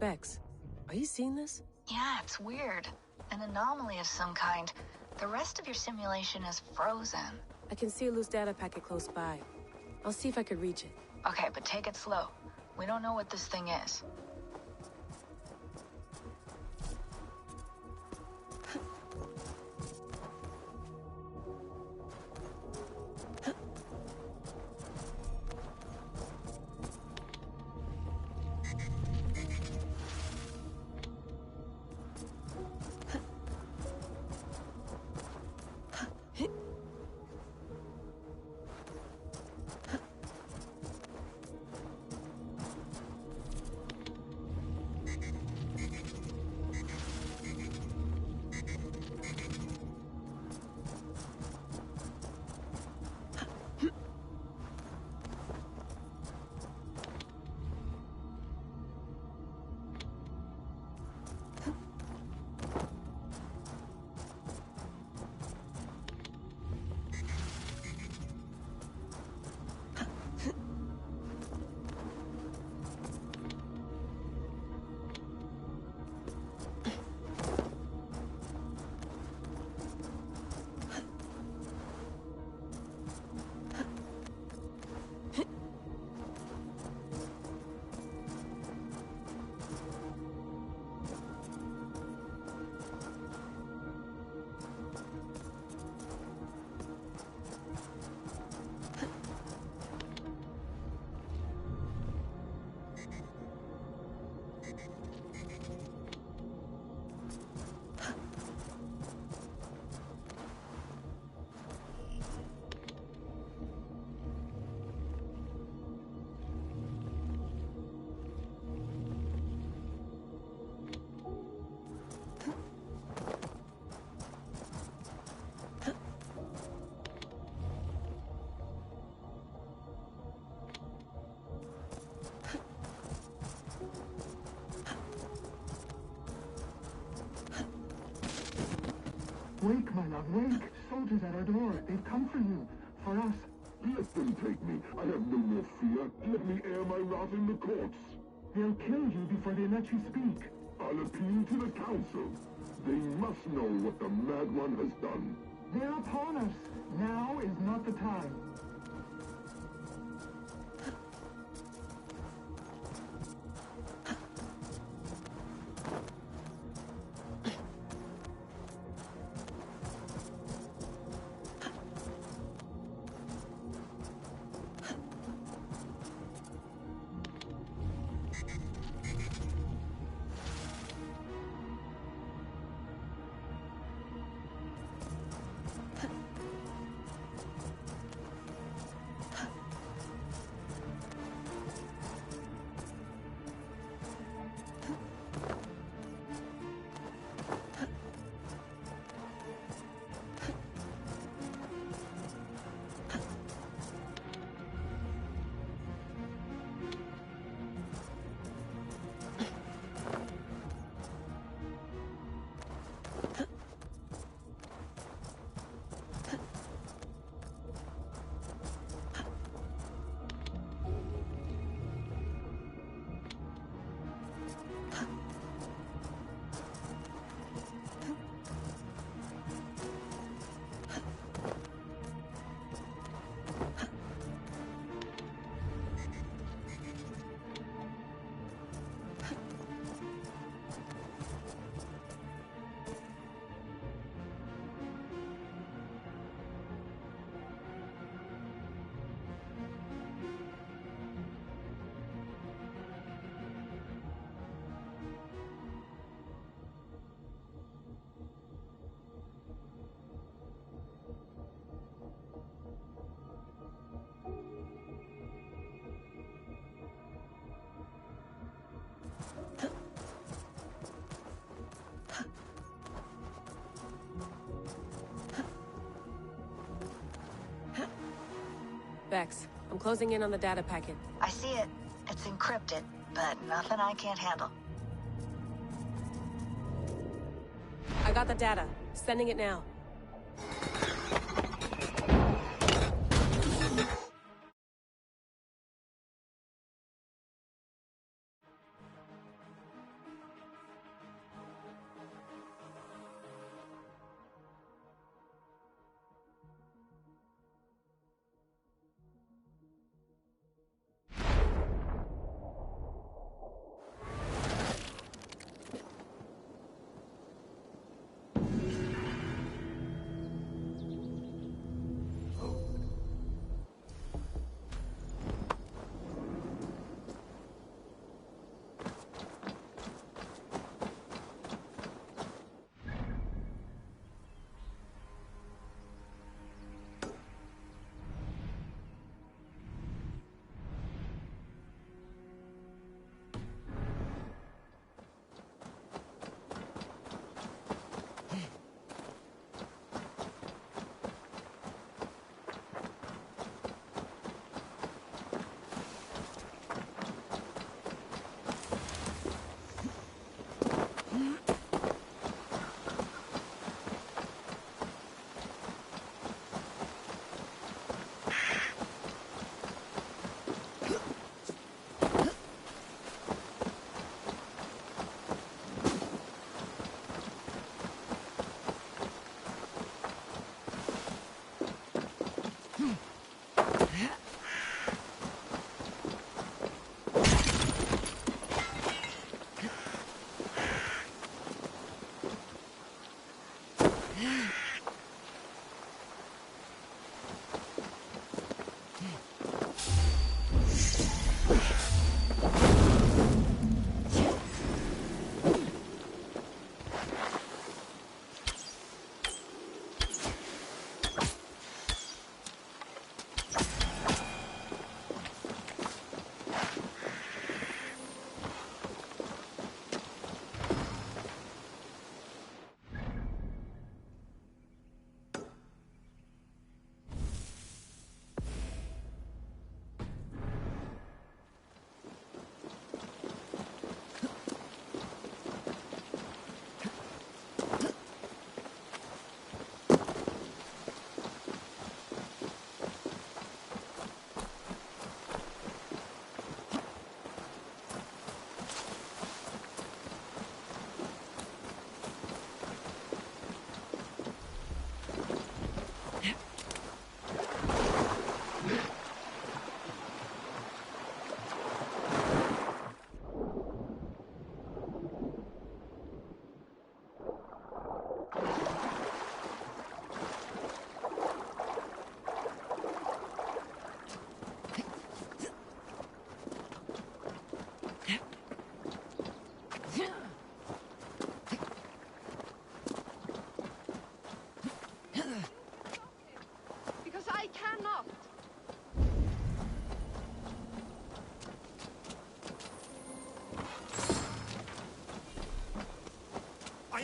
Bex, are you seeing this? Yeah, it's weird. An anomaly of some kind. The rest of your simulation is frozen. I can see a loose data packet close by. I'll see if I could reach it. Okay, but take it slow. We don't know what this thing is. Wake, my love, wake! Soldiers at our door. They've come for you. For us. Let them take me. I have no more fear. Let me air my wrath in the courts. They'll kill you before they let you speak. I'll appeal to the council. They must know what the Mad One has done. They're upon us. Now is not the time. Bex, I'm closing in on the data packet. I see it. It's encrypted, but nothing I can't handle. I got the data. Sending it now.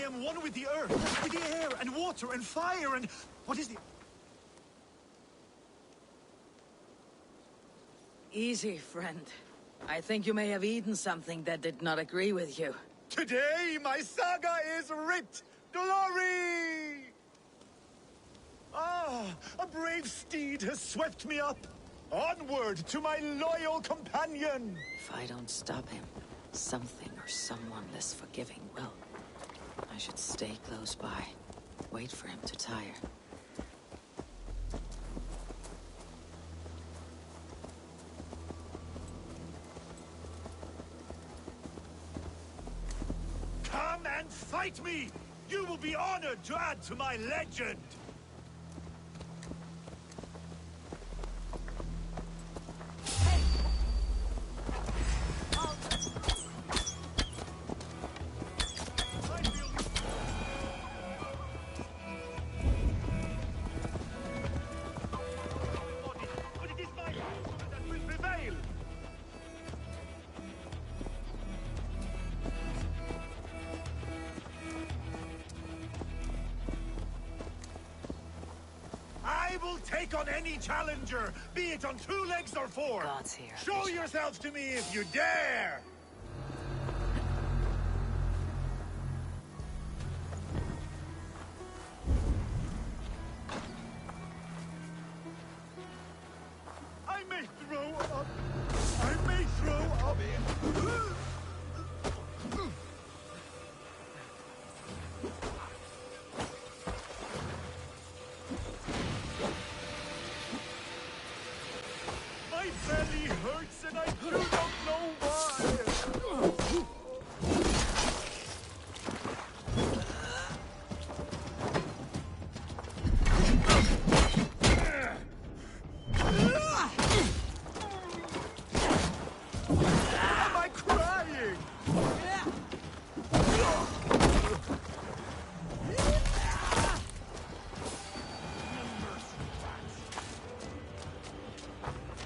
am one with the earth, with the air and water and fire and... What is the... Easy, friend. I think you may have eaten something that did not agree with you. Today, my saga is writ! Glory! Ah, a brave steed has swept me up. Onward to my loyal companion! If I don't stop him, something or someone less forgiving will. I should stay close by. Wait for him to tire. Come and fight me! You will be honored to add to my legend! But it is my power that will prevail! I will take on any challenger, be it on 2 legs or 4. God's here. Show yourself to me if you dare! I may throw up. I may throw up. My belly hurts and I do not know why. Am I crying?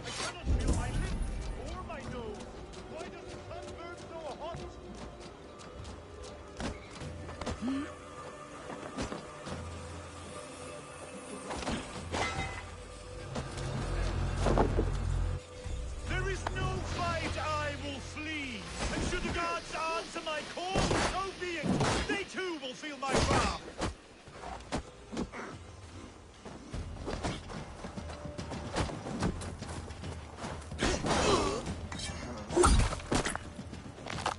I cannot feel my lips or my nose. Why does the sun burn so hot? There is no fight I will flee. And should the gods answer my call, so be it. They too will feel my wrath.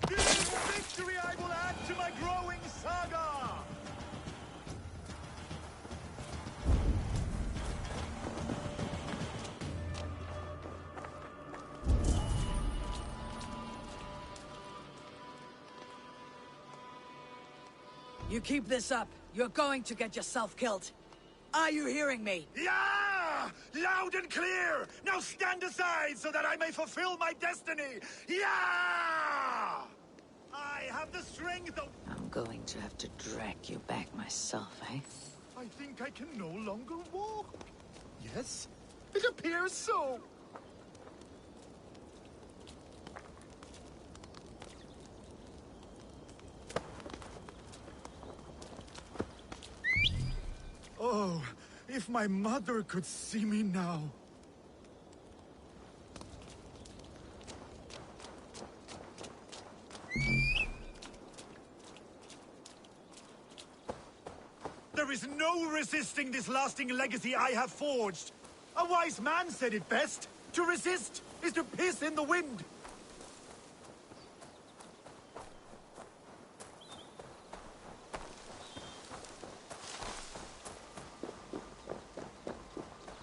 This victory I will add to my growing saga! You keep this up, you're going to get yourself killed. Are you hearing me? Yeah! Loud and clear! Now stand aside so that I may fulfill my destiny! Yeah! I have the strength of... I'm going to have to drag you back myself, eh? I think I can no longer walk. Yes, it appears so. Oh, if my mother could see me now. There is no resisting this lasting legacy I have forged. A wise man said it best. To resist is to piss in the wind.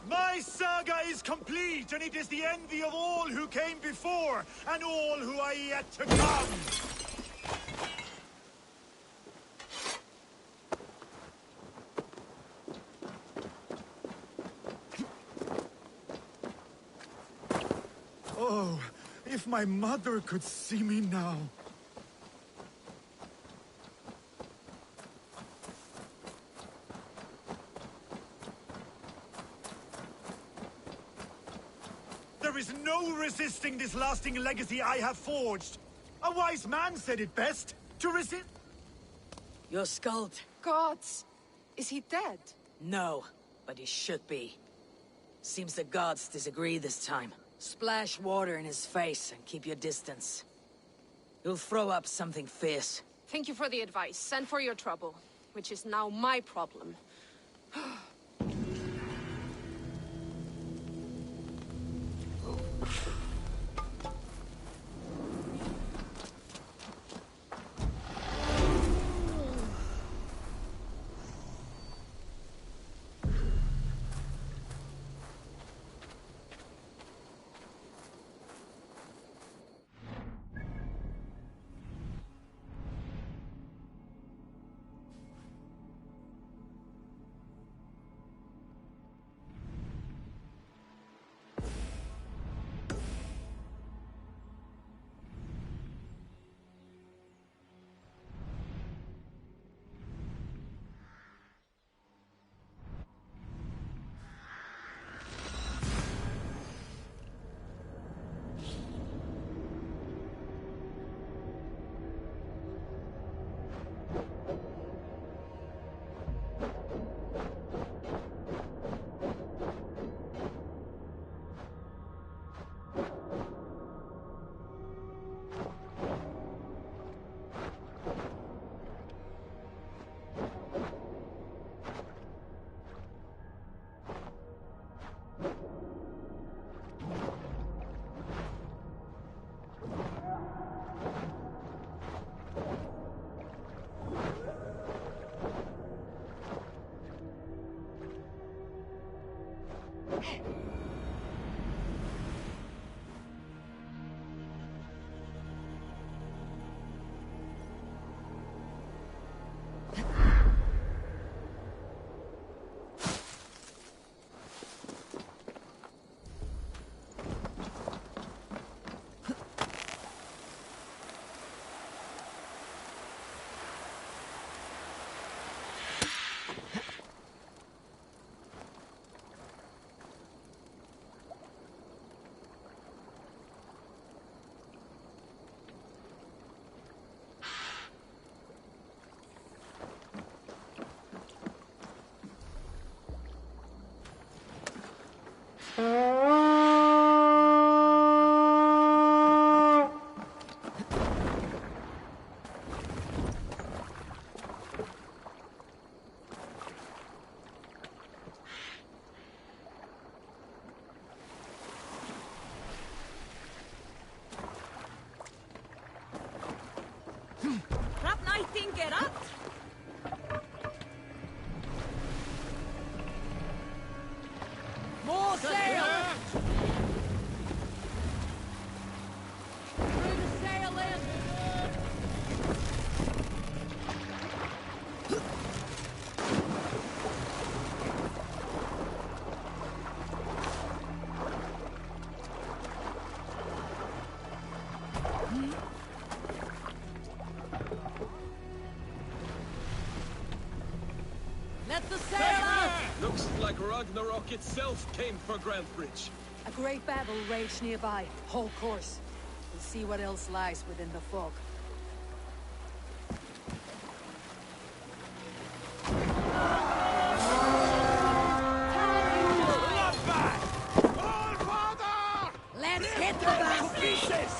My saga is complete, and it is the envy of all who came before, and all who are yet to come. Oh, if my mother could see me now. There is no resisting this lasting legacy I have forged. A wise man said it best. To resist... Your Skald? Gods! Is he dead? No, but he should be. Seems the gods disagree this time. Splash water in his face and keep your distance. You'll throw up something fierce. Thank you for the advice, and for your trouble, which is now my problem. Let the sail out! Looks like Ragnarok itself came for Grantbridge. A great battle raged nearby. Whole course. We'll see what else lies within the fog. Let's hit the bastards!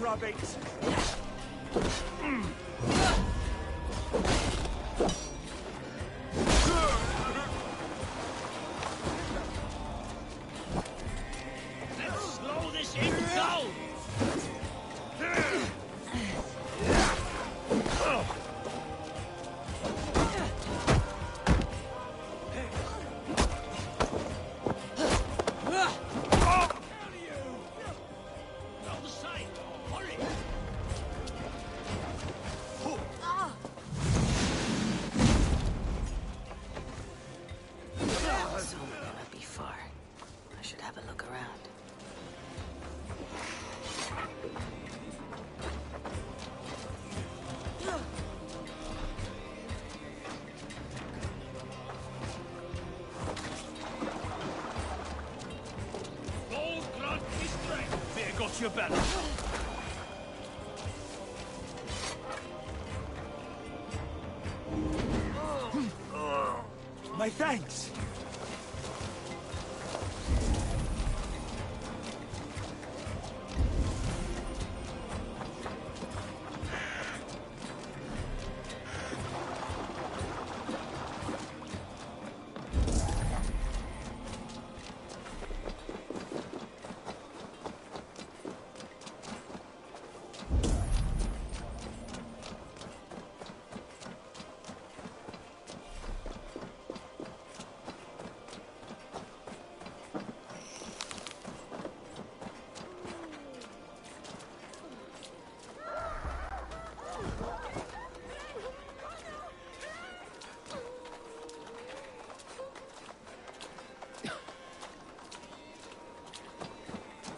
rabbits! Let's slow this ink down! Got your back. My thanks.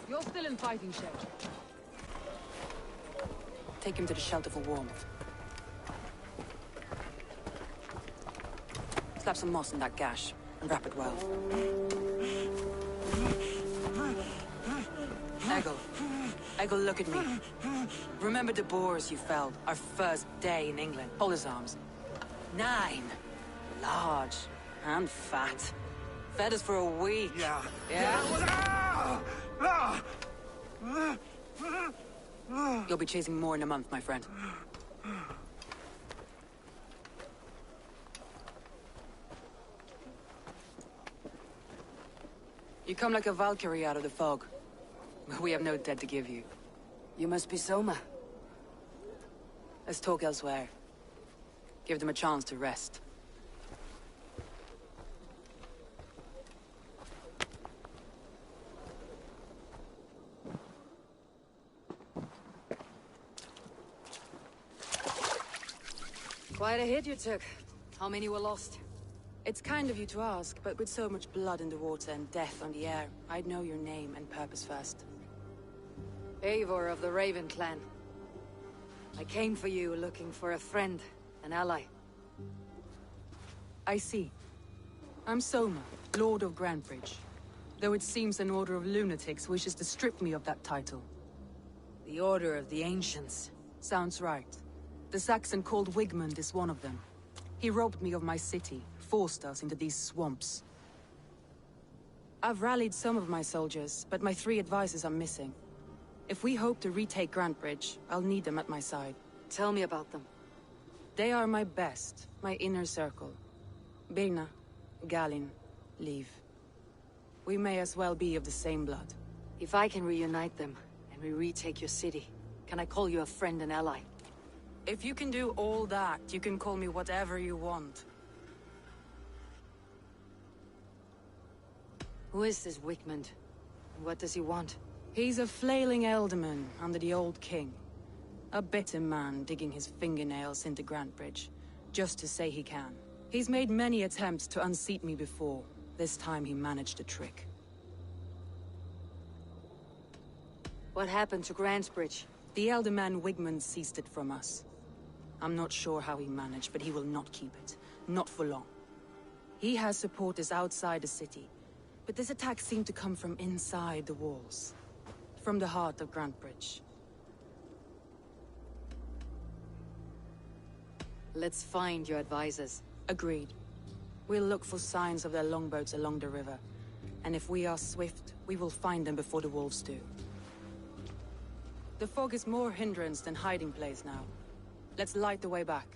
You're still in fighting shape. Take him to the shelter for warmth. Slap some moss in that gash, and wrap it well. Eggle, look at me. Remember the boars you felled, our first day in England? Hold his arms. 9. Large and fat. Fed us for a week. Yeah. You'll be chasing more in a month, my friend. You come like a Valkyrie out of the fog. We have no debt to give you. You must be Soma. Let's talk elsewhere. Give them a chance to rest. Quite a hit you took. How many were lost? It's kind of you to ask, but with so much blood in the water and death on the air, I'd know your name and purpose first. Eivor of the Raven clan. I came for you looking for a friend, an ally. I see. I'm Soma, Lord of Grantebridge. Though it seems an order of lunatics wishes to strip me of that title. The Order of the Ancients. Sounds right. The Saxon called Wigmund is one of them. He robbed me of my city, forced us into these swamps. I've rallied some of my soldiers, but my 3 advisors are missing. If we hope to retake Grantebridge, I'll need them at my side. Tell me about them. They are my best, my inner circle. Birna, Galin, Liv. We may as well be of the same blood. If I can reunite them, and we retake your city, can I call you a friend and ally? If you can do all that, you can call me whatever you want. Who is this Wigmund? And what does he want? He's a flailing elderman under the old king. A bitter man digging his fingernails into Grantebridge, just to say he can. He's made many attempts to unseat me before. This time he managed a trick. What happened to Grantebridge? The elderman Wigmund seized it from us. I'm not sure how he managed, but he will not keep it. Not for long. He has supporters outside the city, but this attack seemed to come from inside the walls. From the heart of Grantebridge. Let's find your advisors. Agreed. We'll look for signs of their longboats along the river. And if we are swift, we will find them before the wolves do. The fog is more hindrance than hiding place now. Let's light the way back.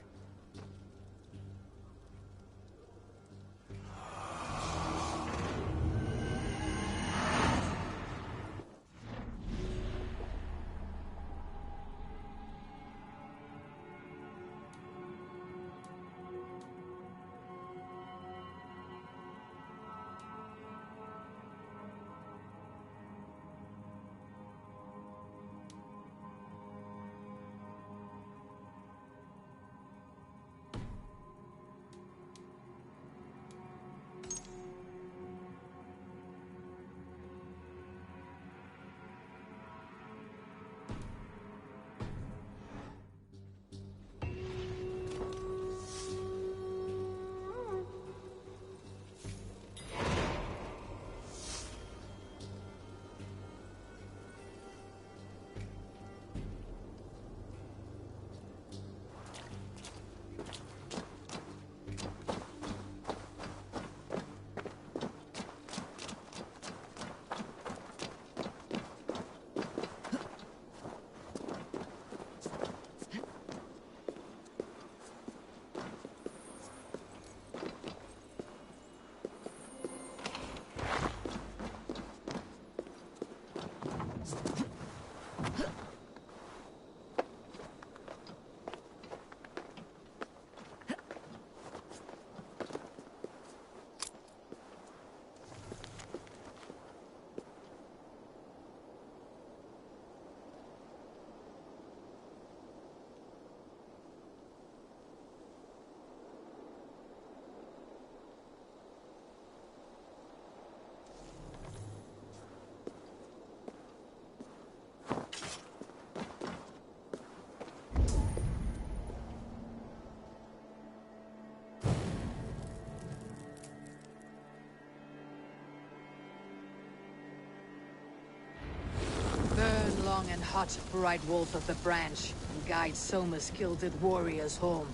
Long and hot, bright wolf of the branch, and guide Soma's gilded warriors home.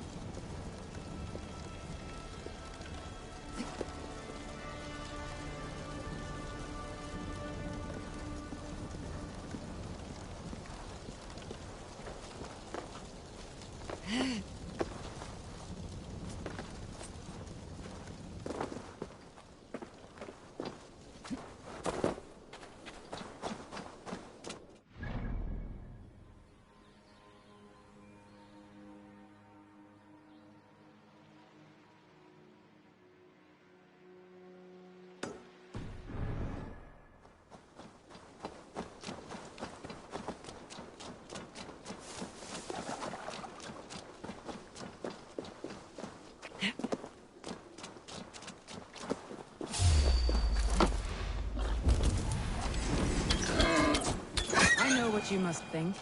What you must think.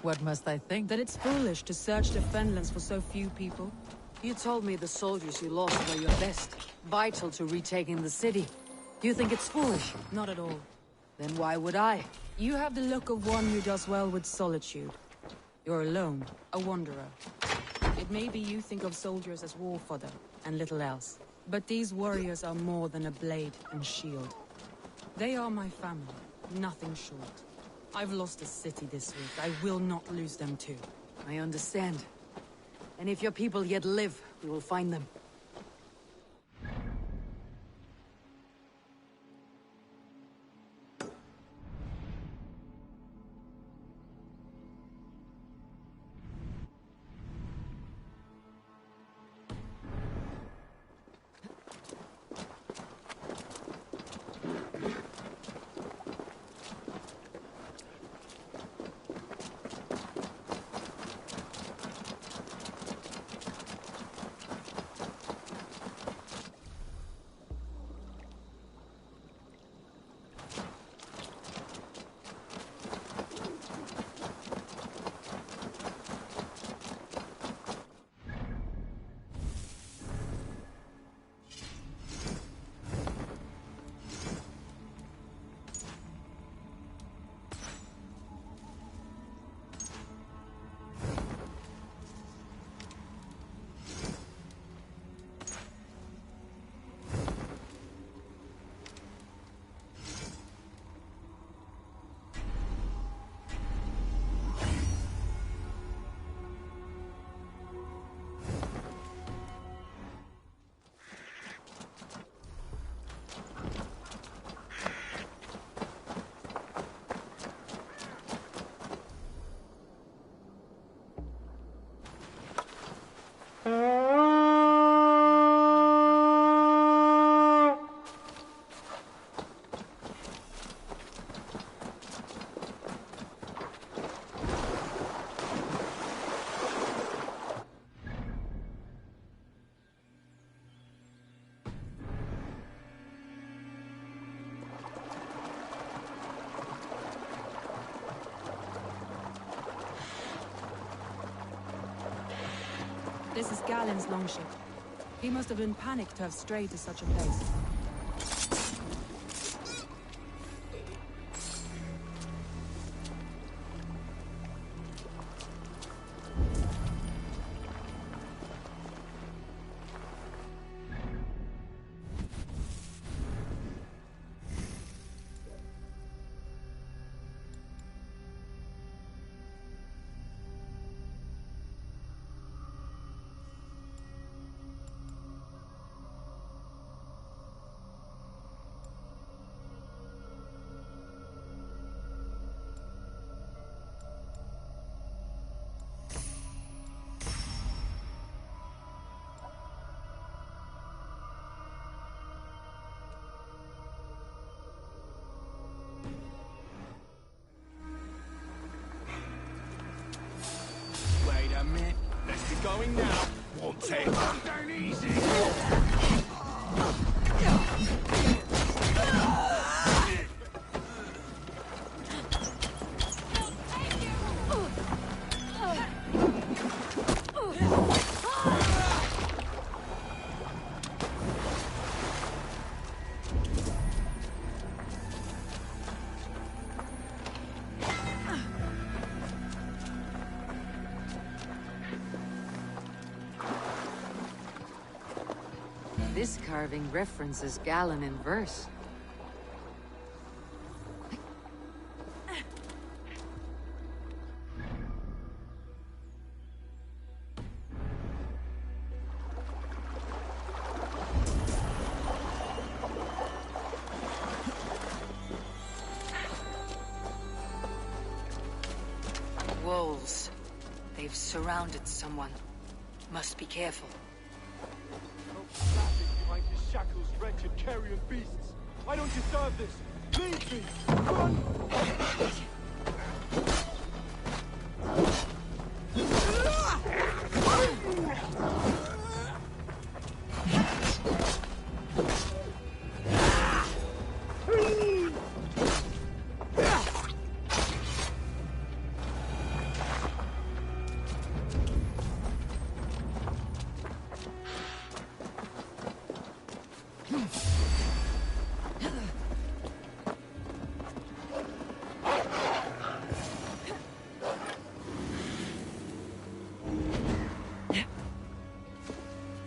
What must I think? That it's foolish to search the Fenlands for so few people. You told me the soldiers you lost were your best, vital to retaking the city. Do you think it's foolish? Not at all. Then why would I? You have the look of one who does well with solitude. You're alone, a wanderer. It may be you think of soldiers as war fodder, and little else. But these warriors are more than a blade and shield. They are my family, nothing short. I've lost a city this week. I will not lose them too. I understand. And if your people yet live, we will find them. is Galen's longship. He must have been panicked to have strayed to such a place. Wait a minute. Let's be going now. Won't take long down easy. This carving references Galen in verse. Wolves. They've surrounded someone. Must be careful. Behind his shackles, wretched carrion beasts. I don't deserve this. Leave me. Run.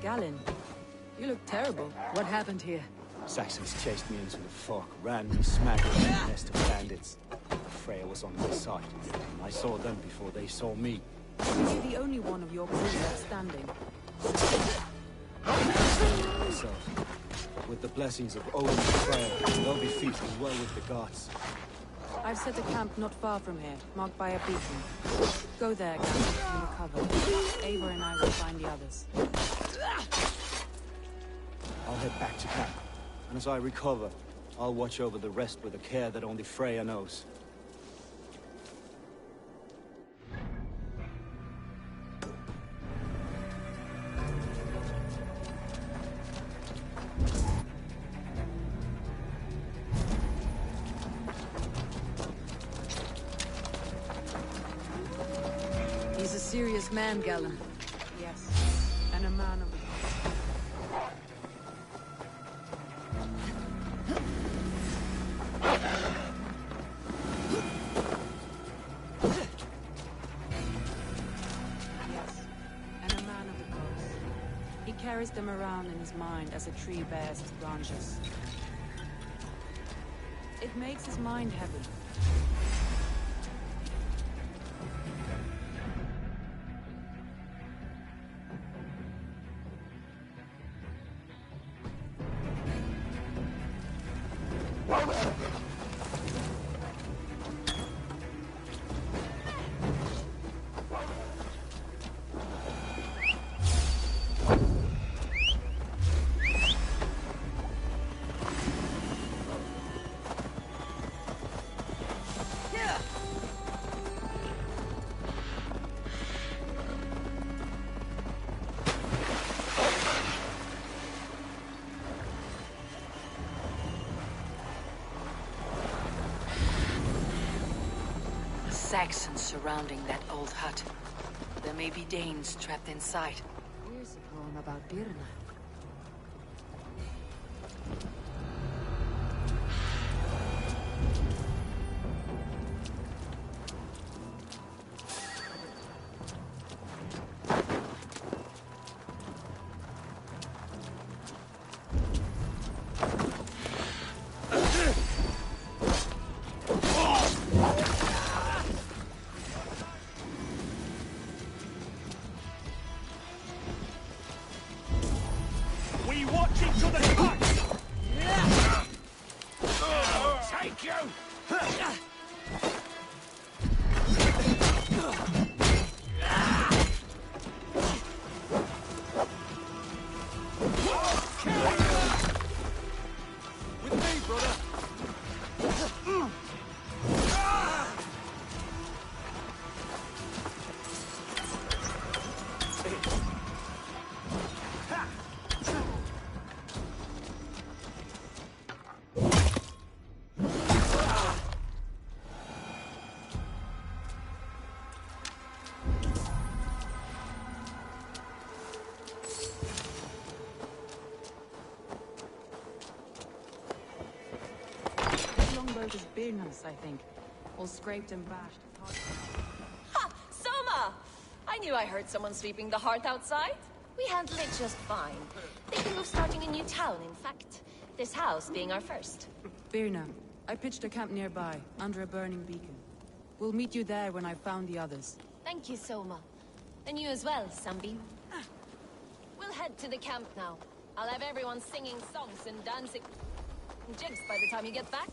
Galen, you look terrible. What happened here? Saxons chased me into the fog, ran me smack into a nest of bandits. Freya was on my side, and I saw them before they saw me. Are you the only one of your crew left standing? Myself, with the blessings of Odin and Freya, they'll be feasting well with the gods. I've set a camp not far from here, marked by a beacon. Go there, Galen, and recover. Ava and I will find the others. I'll head back to camp, and as I recover, I'll watch over the rest with a care that only Freya knows. He's a serious man, Galen. Yes, and a man of... carries them around in his mind as a tree bears its branches. It makes his mind heavy. Saxons surrounding that old hut. There may be Danes trapped inside. We're about Birna. We watch each other touch! Take you! With me, brother! Longboat is Birna's, I think. All scraped and bashed. Ha! Soma! I knew I heard someone sweeping the hearth outside. We handled it just fine. Thinking of starting a new town, in fact. This house being our first. Birna, I pitched a camp nearby, under a burning beacon. We'll meet you there when I've found the others. Thank you, Soma. And you as well, Sunbeam. We'll head to the camp now. I'll have everyone singing songs and dancing jigs by the time you get back.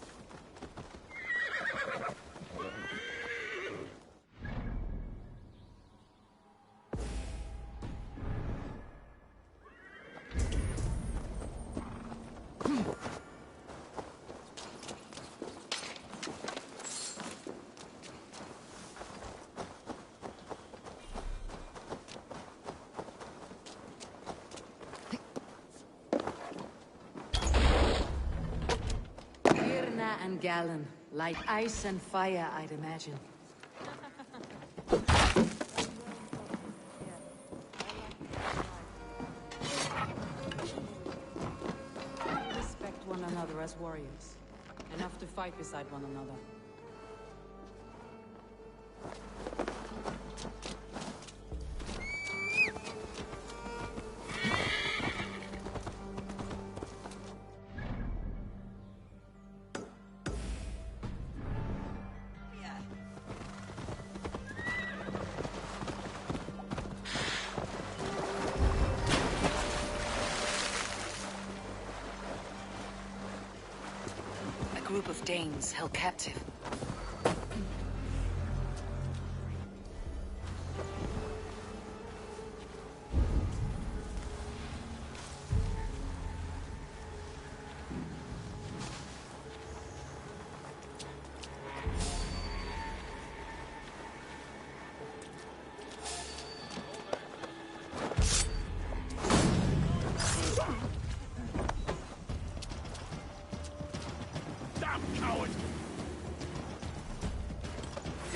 Birna and Galen, like ice and fire, I'd imagine. We respect one another as warriors. Enough to fight beside one another. A group of Danes held captive. Coward!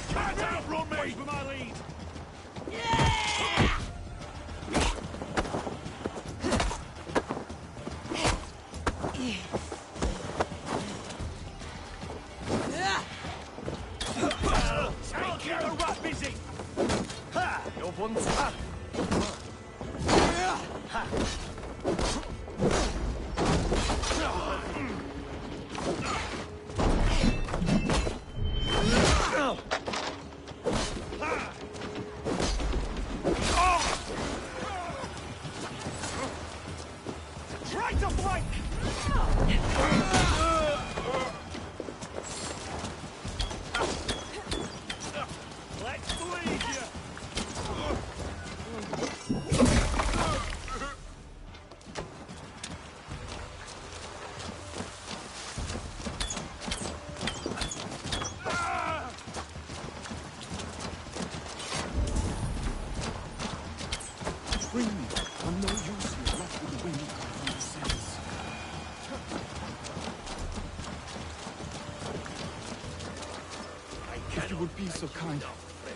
Can't outrun me! Wait for my lead! Take you! The rat busy! Ha! You're one tap! Try to flank! Let's bleed you! Bring me. I'm no use here left with the wind from the sails. If you would be so kind.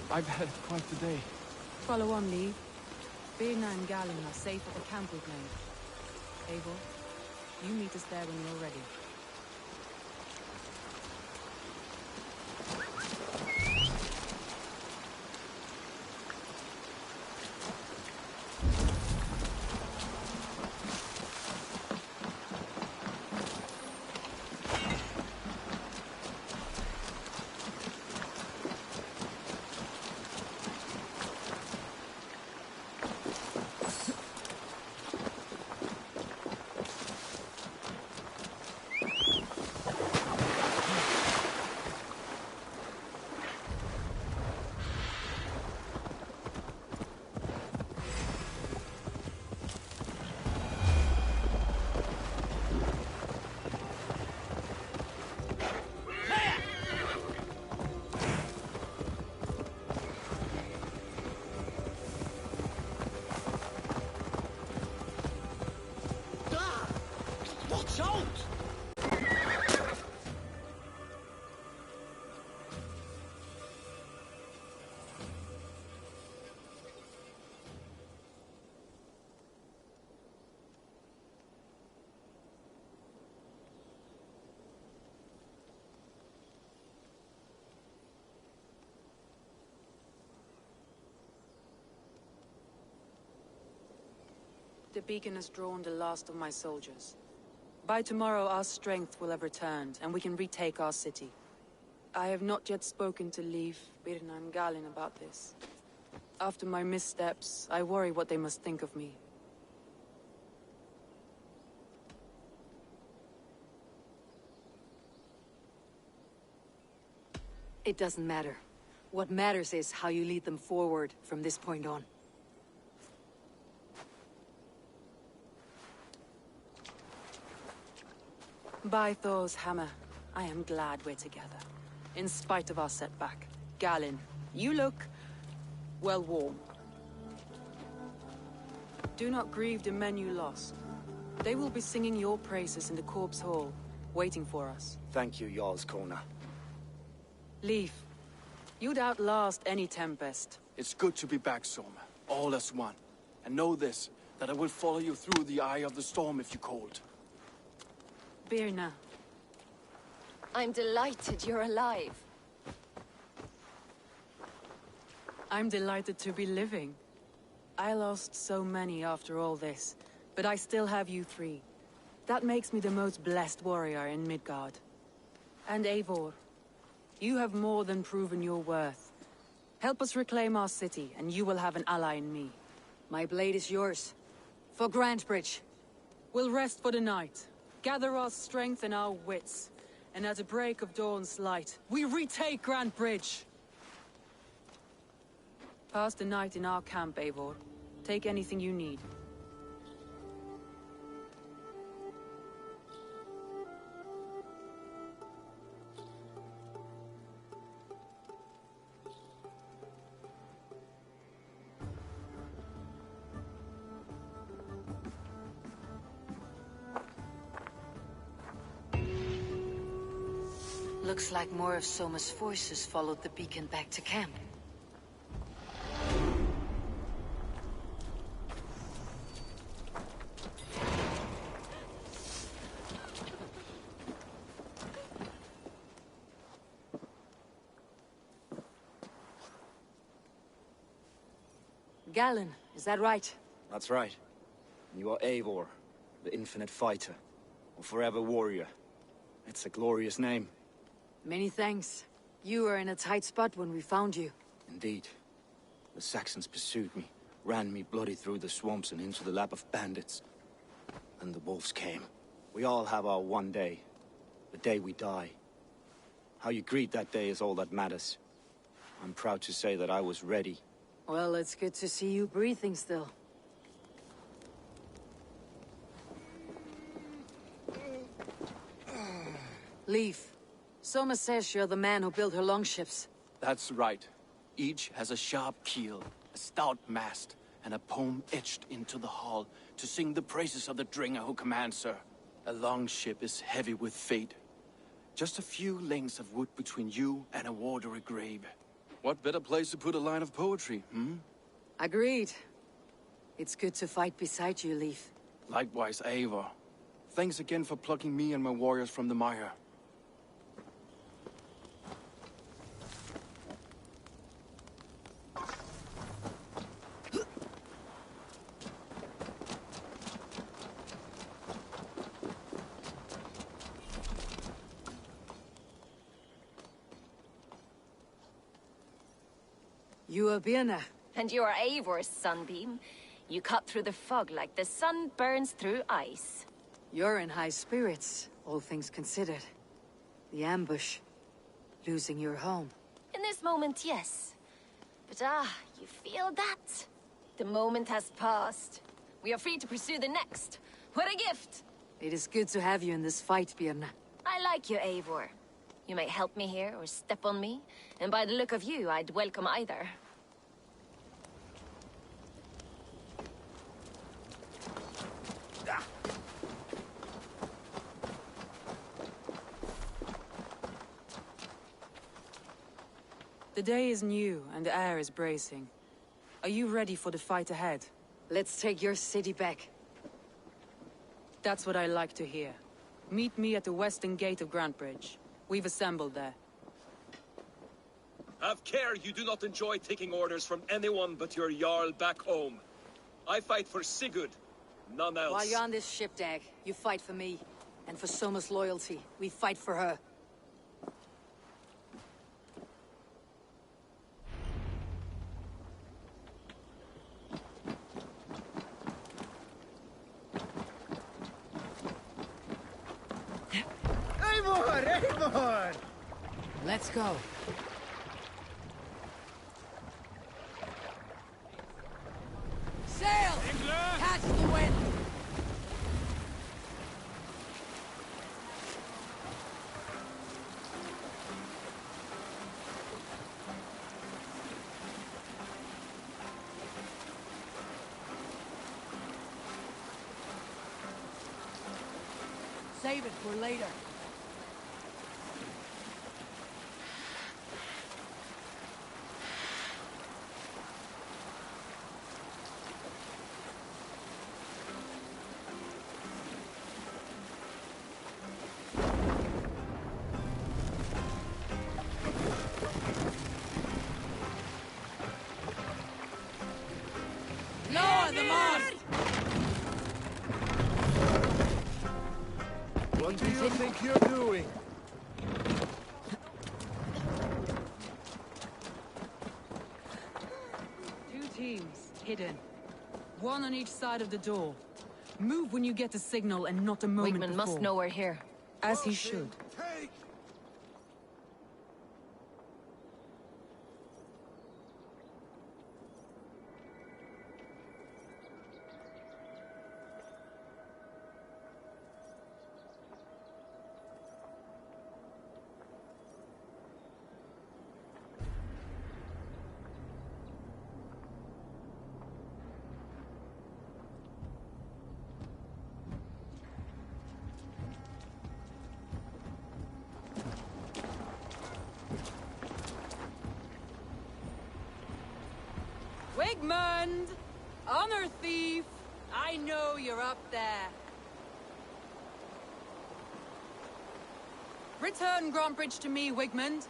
I've had quite the day. Follow on, Lee. Birna and Galen are safe at the camp we've made. Eivor, you meet us there when you're ready. The beacon has drawn the last of my soldiers. By tomorrow, our strength will have returned, and we can retake our city. I have not yet spoken to Leif, Birna, and Galen about this. After my missteps, I worry what they must think of me. It doesn't matter. What matters is how you lead them forward from this point on. By Thor's hammer, I am glad we're together. In spite of our setback. Galen, you look... well, warm. Do not grieve the men you lost. They will be singing your praises in the Corpse Hall, waiting for us. Thank you, Jarl's Kona. Leif, you'd outlast any tempest. It's good to be back, Soma. All as one. And know this, that I will follow you through the eye of the storm if you called. Birna. I'm delighted you're alive. I'm delighted to be living. I lost so many after all this, but I still have you three. That makes me the most blessed warrior in Midgard. And Eivor, you have more than proven your worth. Help us reclaim our city, and you will have an ally in me. My blade is yours. For Grantebridge. We'll rest for the night. Gather our strength and our wits. And at the break of dawn's light, we retake Grantebridge! Pass the night in our camp, Eivor. Take anything you need. Looks like more of Soma's forces followed the beacon back to camp. Galen, is that right? That's right. You are Eivor, the infinite fighter, or forever warrior. It's a glorious name. Many thanks. You were in a tight spot when we found you. Indeed. The Saxons pursued me, ran me bloody through the swamps and into the lap of bandits. Then the wolves came. We all have our one day. The day we die. How you greet that day is all that matters. I'm proud to say that I was ready. Well, it's good to see you breathing still. Leif, Soma says you're the man who built her longships. That's right. Each has a sharp keel, a stout mast, and a poem etched into the hull to sing the praises of the Dringer who commands her. A longship is heavy with fate. Just a few lengths of wood between you and a watery grave. What better place to put a line of poetry, hmm? Agreed. It's good to fight beside you, Leif. Likewise, Eivor. Thanks again for plucking me and my warriors from the mire. You are Birna. And you are Eivor's sunbeam. You cut through the fog like the sun burns through ice. You're in high spirits, all things considered. The ambush. Losing your home. In this moment, yes. But you feel that? The moment has passed. We are free to pursue the next. What a gift! It is good to have you in this fight, Birna. I like you, Eivor. You may help me here or step on me, and by the look of you, I'd welcome either. The day is new, and the air is bracing. Are you ready for the fight ahead? Let's take your city back. That's what I like to hear. Meet me at the western gate of Grantbridge. We've assembled there. Have care you do not enjoy taking orders from anyone but your Jarl back home. I fight for Sigurd, none else. While you're on this ship, Dag, you fight for me. And for Soma's loyalty, we fight for her. Eivor! Let's go. Sail! Catch the wind! Save it for later. Lower the mast! What do you think you're doing? Two teams, hidden. One on each side of the door. Move when you get the signal and not a moment Wigman before. must know we're here. As he should. Take! Wigmund! Honor thief! I know you're up there. Return Grantbridge to me, Wigmund.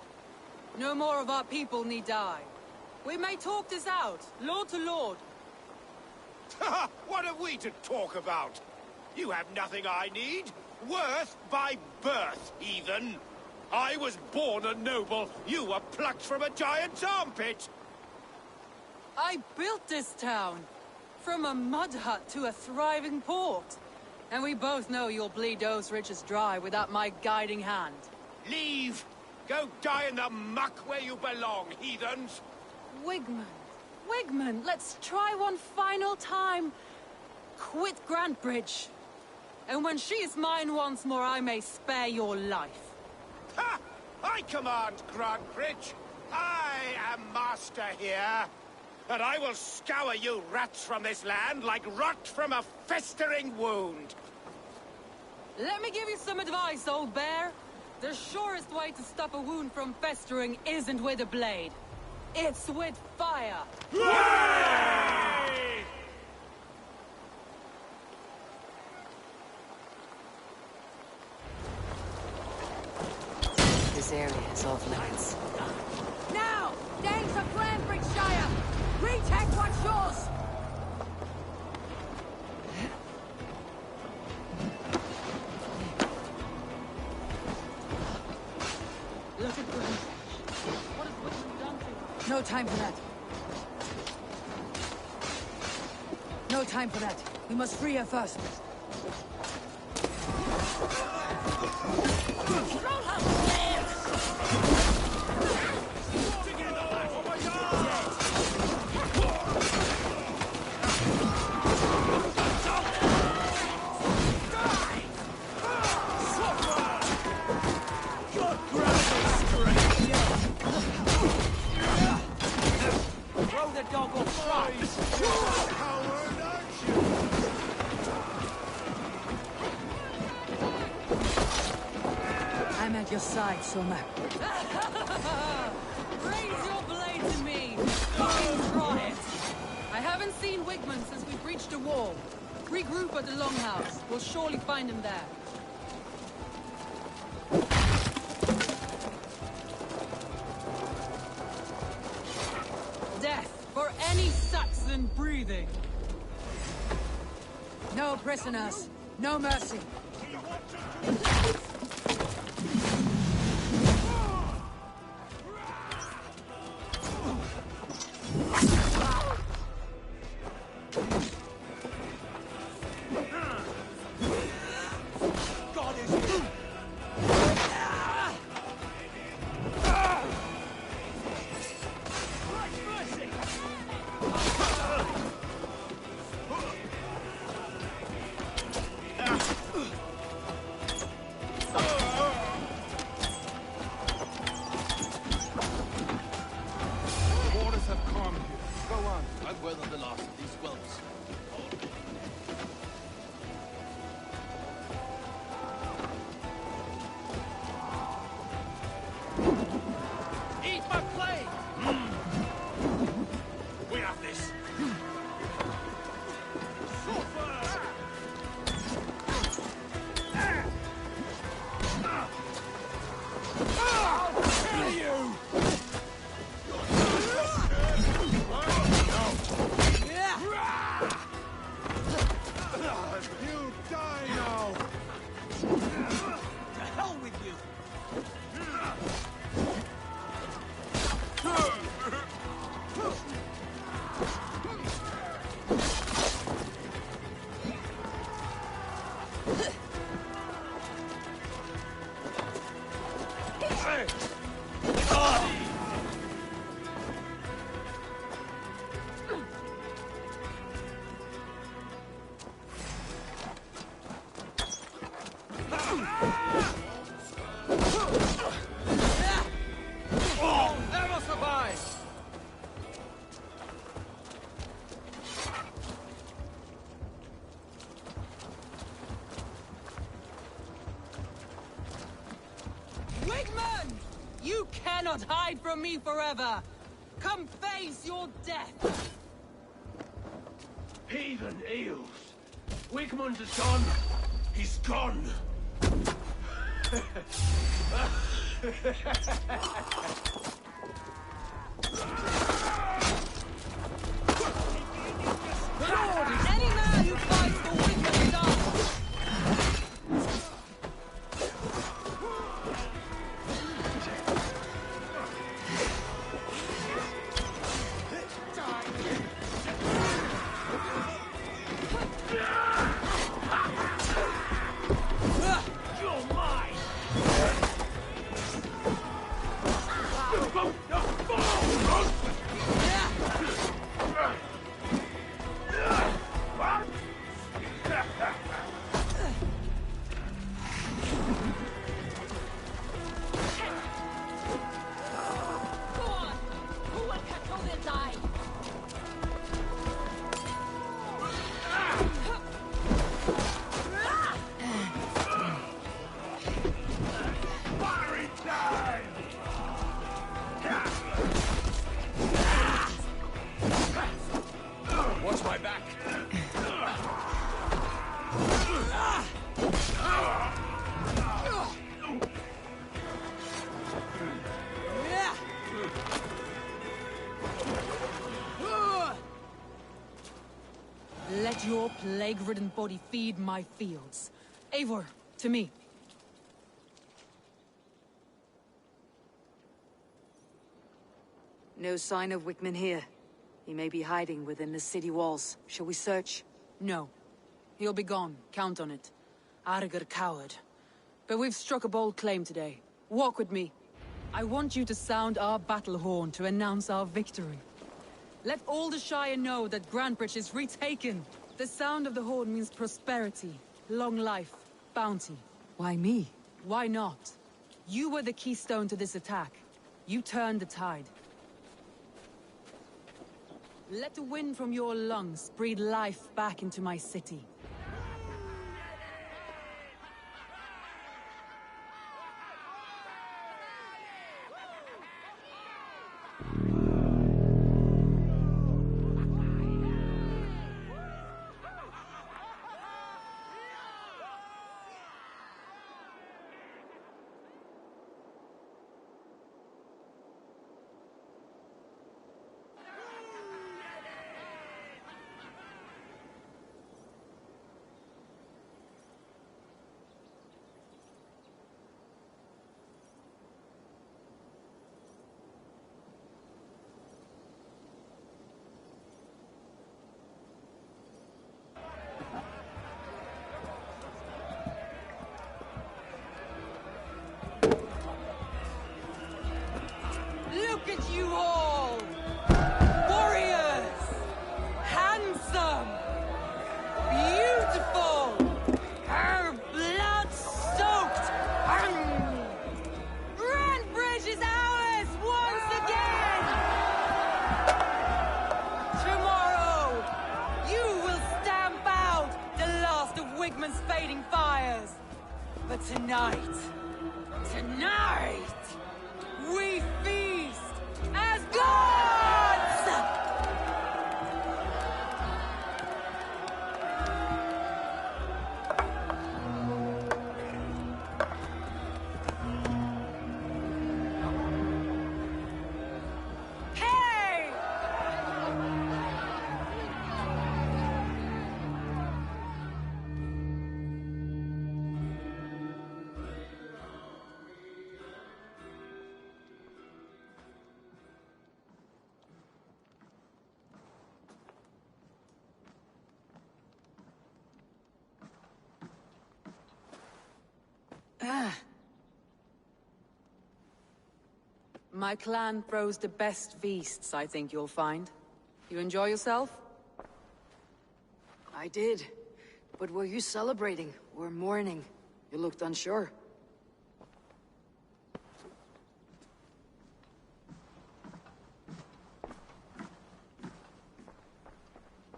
No more of our people need die. We may talk this out, lord to lord. What have we to talk about? You have nothing I need. Worth by birth, heathen. I was born a noble. You were plucked from a giant's armpit. I built this town. From a mud hut to a thriving port. And we both know you'll bleed those riches dry without my guiding hand. Leave. Go die in the muck where you belong, heathens. Wigmund. Wigmund, let's try one final time. Quit Grantbridge. And when she is mine once more, I may spare your life. Ha! I command Grantbridge. I am master here. And I will scour you rats from this land like rot from a festering wound. Let me give you some advice, old bear. The surest way to stop a wound from festering isn't with a blade. It's with fire. Hooray! This area is off limits. Now! Danes of Grandbridgeshire! Retake what's yours! Look at Grandbridge. What has Whitman done to you? No time for that. No time for that. We must free her first. I'm at your side, Soma. Raise your blade to me! Fucking try it! I haven't seen Wigman since we breached the wall. Regroup at the Longhouse. We'll surely find him there. Death for any Saxon breathing! No prisoners. No mercy. Weather the last of these whelps. Eat my plate! We have this. I'll kill you! You die now! To hell with you! Never survive! Wigman! You cannot hide from me forever! Come face your death! Heathen eels! Wigmund's is gone! He's gone! Lord, any man who fights for Wigman dies! You're mine! You fool! your plague-ridden body feed my fields. Eivor, to me. No sign of Wickman here. He may be hiding within the city walls. Shall we search? No. He'll be gone. Count on it. Arger coward. But we've struck a bold claim today. Walk with me. I want you to sound our battle horn to announce our victory. Let all the Shire know that Grantbridge is retaken. The sound of the horn means prosperity, long life, bounty. Why me? Why not? You were the keystone to this attack. You turned the tide. Let the wind from your lungs breathe life back into my city. Look at you all! Warriors! Handsome! Beautiful! Her blood-soaked! Grantbridge is ours once again! Tomorrow, you will stamp out the last of Wigman's fading fires. But tonight, we feast as gods! Hey! My clan throws the best feasts, I think you'll find. You enjoy yourself? I did. But were you celebrating or mourning? You looked unsure.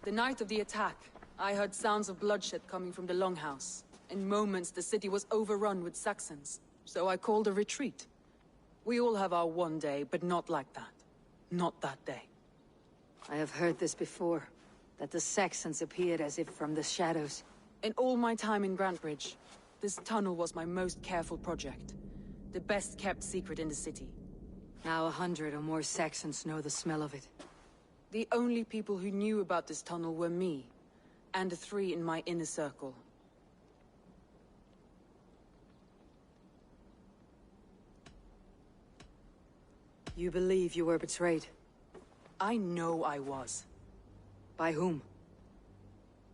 The night of the attack, I heard sounds of bloodshed coming from the Longhouse. In moments, the city was overrun with Saxons, so I called a retreat. We all have our one day, but not like that. Not that day. I have heard this before, that the Saxons appeared as if from the shadows. In all my time in Grantbridge, this tunnel was my most careful project. The best kept secret in the city. Now 100 or more Saxons know the smell of it. The only people who knew about this tunnel were me, and the 3 in my inner circle. You believe you were betrayed? I know I was. By whom?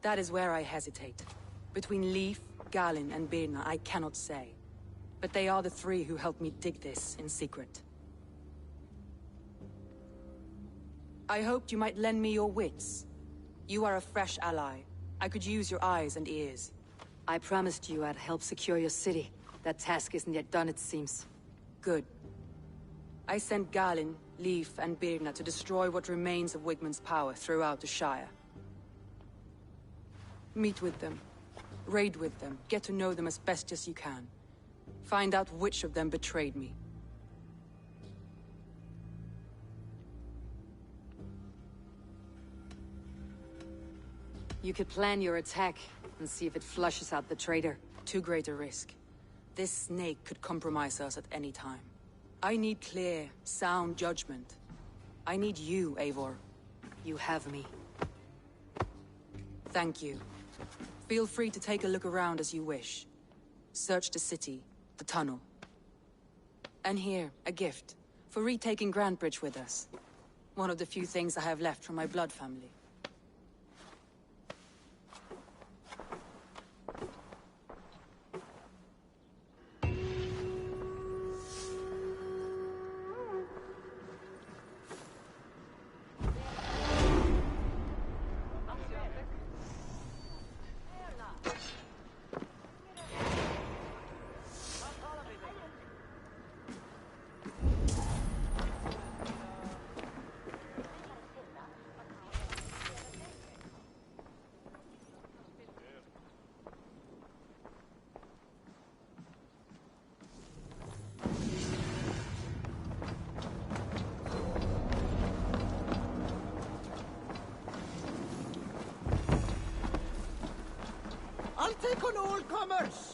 That is where I hesitate. Between Leif, Galin, and Birna, I cannot say. But they are the 3 who helped me dig this in secret. I hoped you might lend me your wits. You are a fresh ally. I could use your eyes and ears. I promised you I'd help secure your city. That task isn't yet done, it seems. Good. I sent Galin, Leif, and Birna to destroy what remains of Wigman's power throughout the Shire. Meet with them. Raid with them. Get to know them as best as you can. Find out which of them betrayed me. You could plan your attack and see if it flushes out the traitor. Too great a risk. This snake could compromise us at any time. I need clear, sound judgment. I need you, Eivor. You have me. Thank you. Feel free to take a look around as you wish. Search the city, the tunnel. And here, a gift, for retaking Grantebridge with us. One of the few things I have left from my blood family. I'll take on all comers!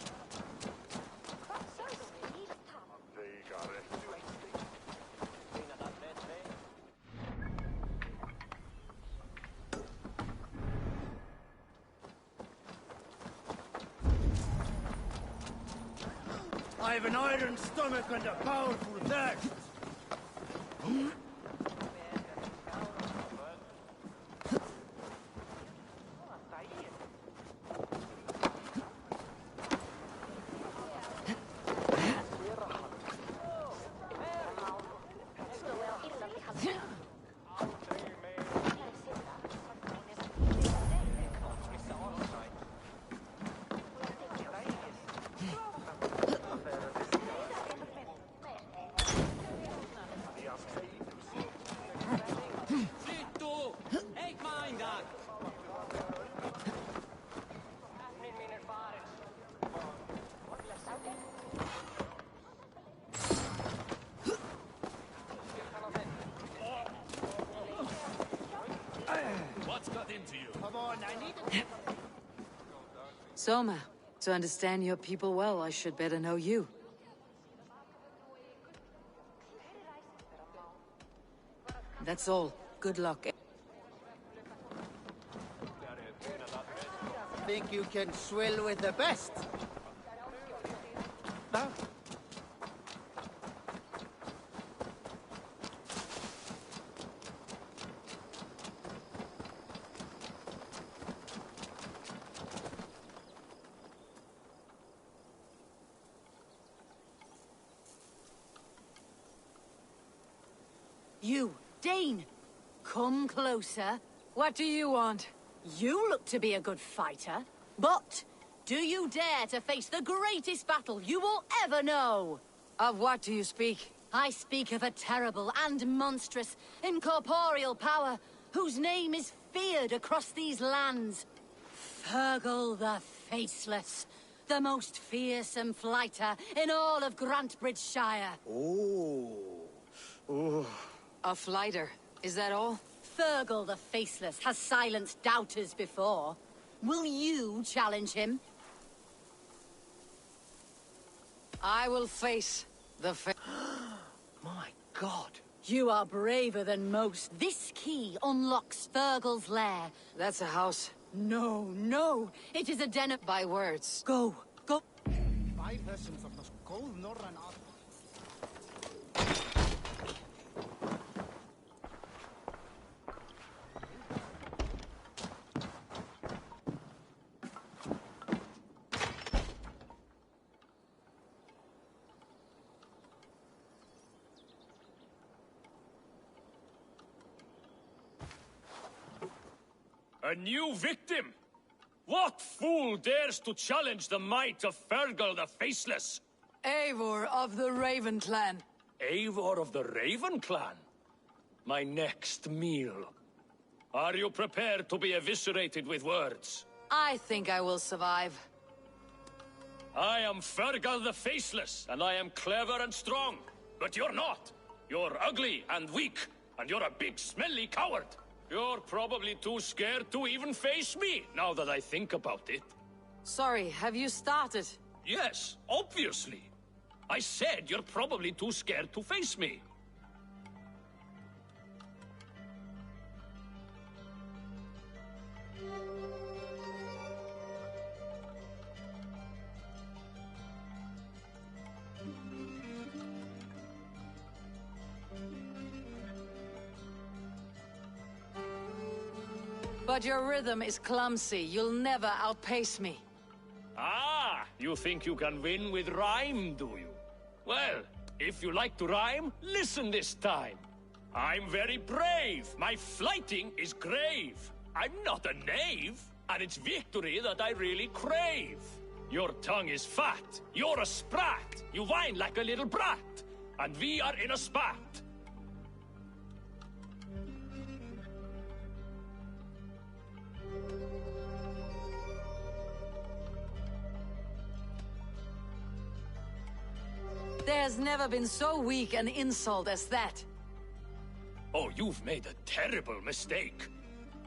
I have an iron stomach and a powerful thirst. What's got into you? Come on, I need it. Soma, to understand your people well, I should better know you. That's all. Good luck. Think you can swill with the best? Huh? You, Dane! Come closer. What do you want? You look to be a good fighter, but do you dare to face the greatest battle you will ever know? Of what do you speak? I speak of a terrible and monstrous, incorporeal power whose name is feared across these lands. Fergal the Faceless, the most fearsome fighter in all of Grantebridgeshire. A flighter. Is that all? Fergal the Faceless has silenced doubters before. Will you challenge him? I will face the My God. You are braver than most. This key unlocks Fergal's lair. That's a house. No, no. It is a den of... By words. Go. Go. 5 persons of the cold northern art. A new victim? What fool dares to challenge the might of Fergal the Faceless? Eivor of the Raven Clan. Eivor of the Raven Clan? My next meal. Are you prepared to be eviscerated with words? I think I will survive. I am Fergal the Faceless, and I am clever and strong. But you're not. You're ugly and weak, and you're a big, smelly coward. You're probably too scared to even face me, now that I think about it. Sorry, have you started? Yes, obviously. I said you're probably too scared to face me. But your rhythm is clumsy. You'll never outpace me. Ah, you think you can win with rhyme, do you? Well, if you like to rhyme, listen this time. I'm very brave. My flighting is grave. I'm not a knave, and it's victory that I really crave. Your tongue is fat. You're a sprat. You whine like a little brat. And we are in a spat. There's never been so weak an insult as that. Oh, you've made a terrible mistake.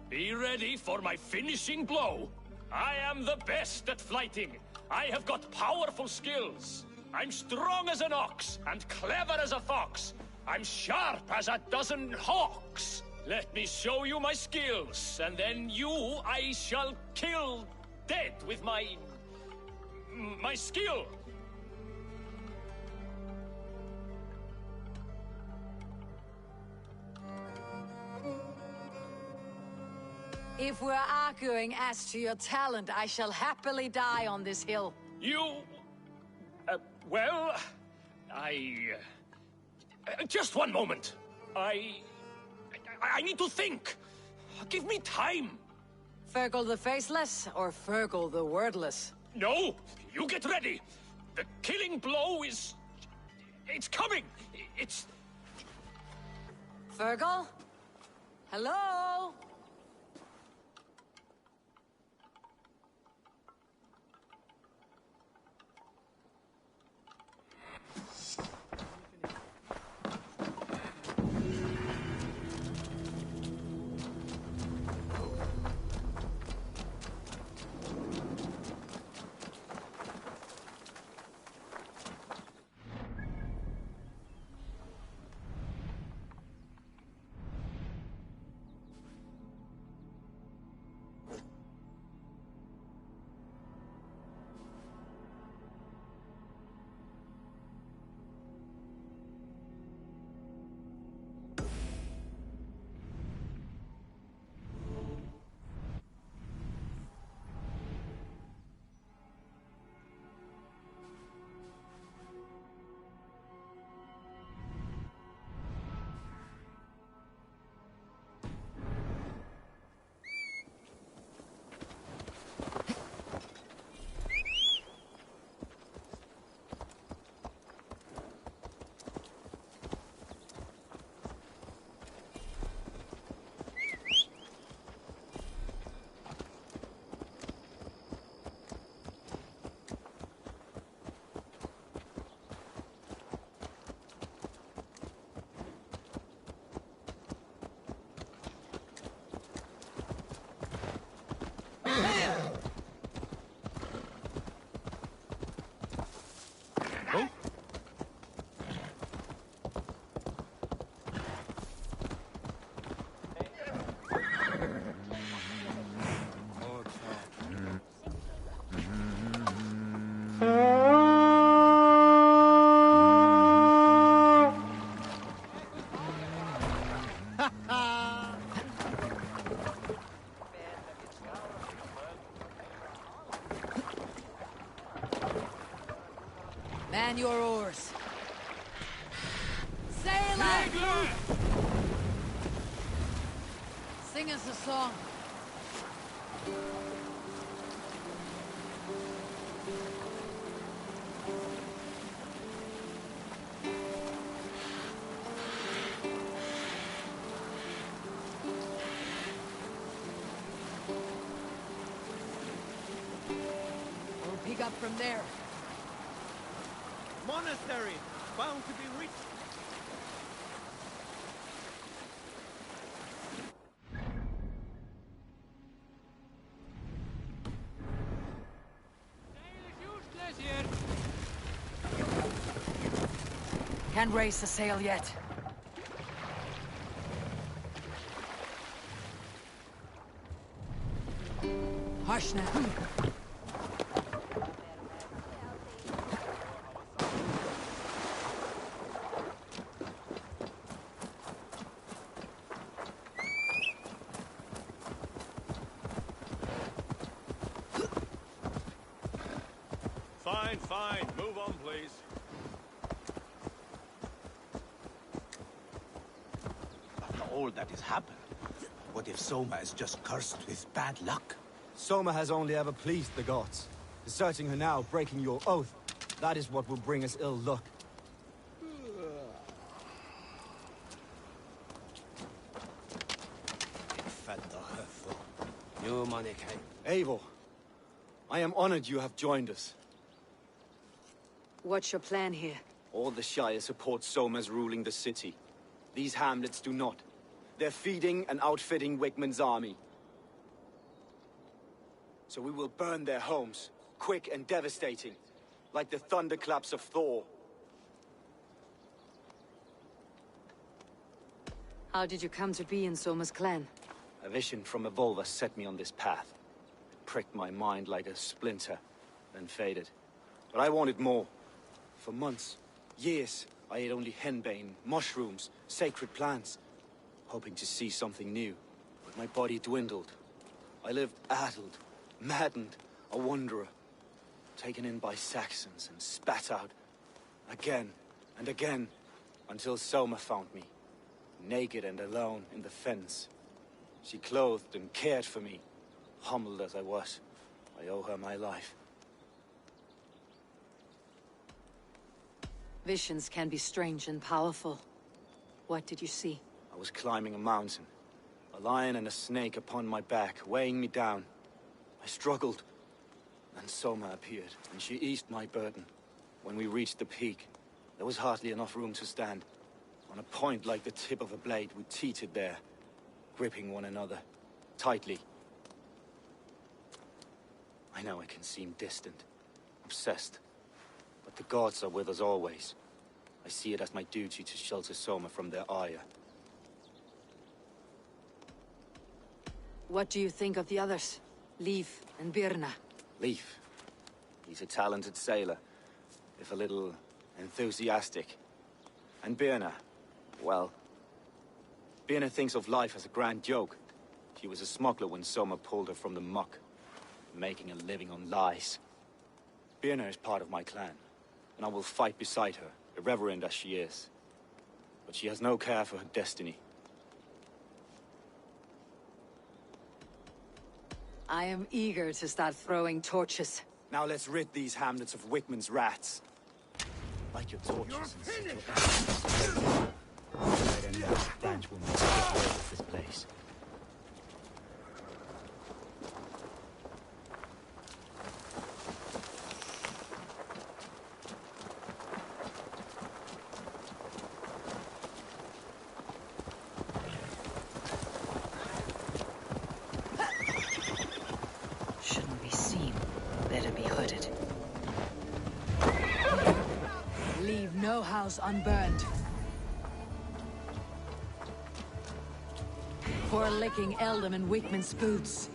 Be ready for my finishing blow. I am the best at flighting. I have got powerful skills. I'm strong as an ox and clever as a fox. I'm sharp as a dozen hawks. Let me show you my skills, and then you I shall kill dead with my skill. If we're arguing as to your talent, I shall happily die on this hill. You... well... just one moment. I need to think. Give me time. Fergal the Faceless, or Fergal the Wordless? No! You get ready! The killing blow is... it's coming! It's... Fergal? Hello? Man your oars. Sailor! Sing us a song. We'll pick up from there. Monastery, bound to be reached. Can't raise the sail yet. Hush now. Fine, fine. Move on, please. After all that has happened, what if Soma is just cursed with bad luck? Soma has only ever pleased the gods. Deserting her now, breaking your oath, that is what will bring us ill luck. Eivor, I am honored you have joined us. What's your plan here? All the Shire support Soma's ruling the city. These hamlets do not. They're feeding and outfitting Wickman's army. So we will burn their homes, quick and devastating, like the thunderclaps of Thor. How did you come to be in Soma's clan? A vision from a Volva set me on this path. It pricked my mind like a splinter, then faded. But I wanted more. For months, years, I ate only henbane, mushrooms, sacred plants, hoping to see something new. But my body dwindled. I lived addled, maddened, a wanderer, taken in by Saxons and spat out again and again, until Soma found me, naked and alone in the fens. She clothed and cared for me, humbled as I was. I owe her my life. Visions can be strange and powerful. What did you see? I was climbing a mountain, a lion and a snake upon my back, weighing me down. I struggled. Then Soma appeared, and she eased my burden. When we reached the peak, there was hardly enough room to stand. On a point like the tip of a blade, we teetered there, gripping one another, tightly. I know it can seem distant, obsessed, but the gods are with us always. I see it as my duty to shelter Soma from their ire. What do you think of the others? Leif and Birna? Leif. He's a talented sailor, if a little enthusiastic. And Birna, well, Birna thinks of life as a grand joke. She was a smuggler when Soma pulled her from the muck, making a living on lies. Birna is part of my clan, and I will fight beside her, irreverent as she is. But she has no care for her destiny. I am eager to start throwing torches. Now let's rid these hamlets of Wickman's rats. Like your torches. Right, and that branch will make a quick work of this place. Shouldn't be seen. Better be hooded. Leave no house unburned. For licking Eldam and Wickman's boots.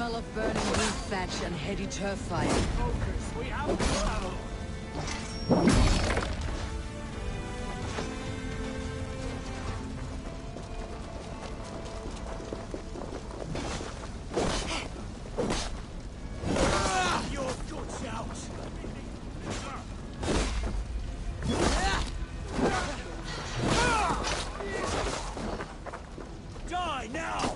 smell of burning wood thatch and heady turf fire. Focus, we have to travel. Your good shout. Die now!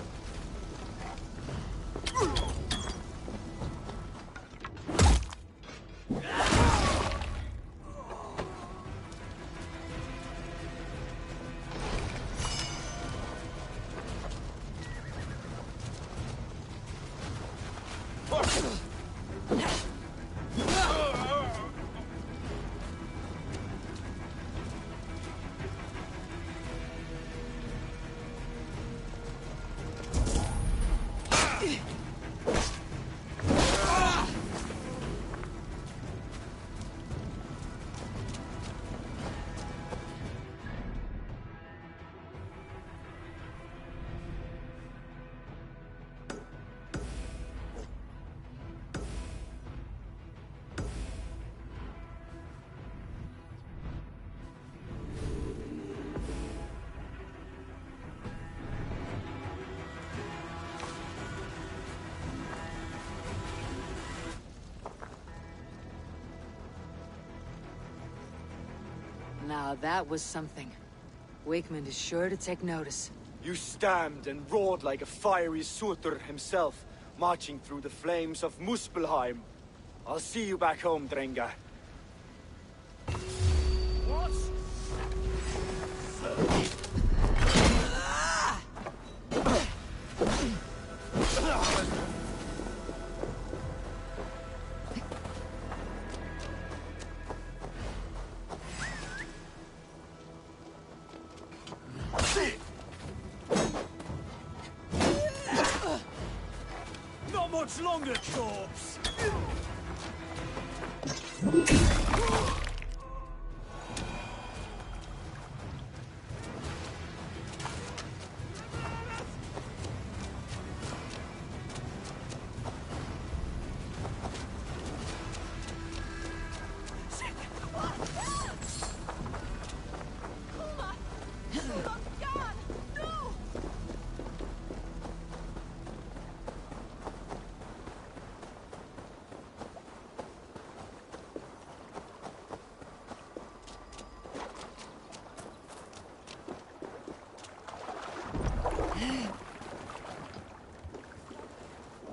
Now that was something. Wakeman is sure to take notice. You stamped and roared like a fiery Surtur himself, marching through the flames of Muspelheim. I'll see you back home, Drenga. What? Not much longer, corpse!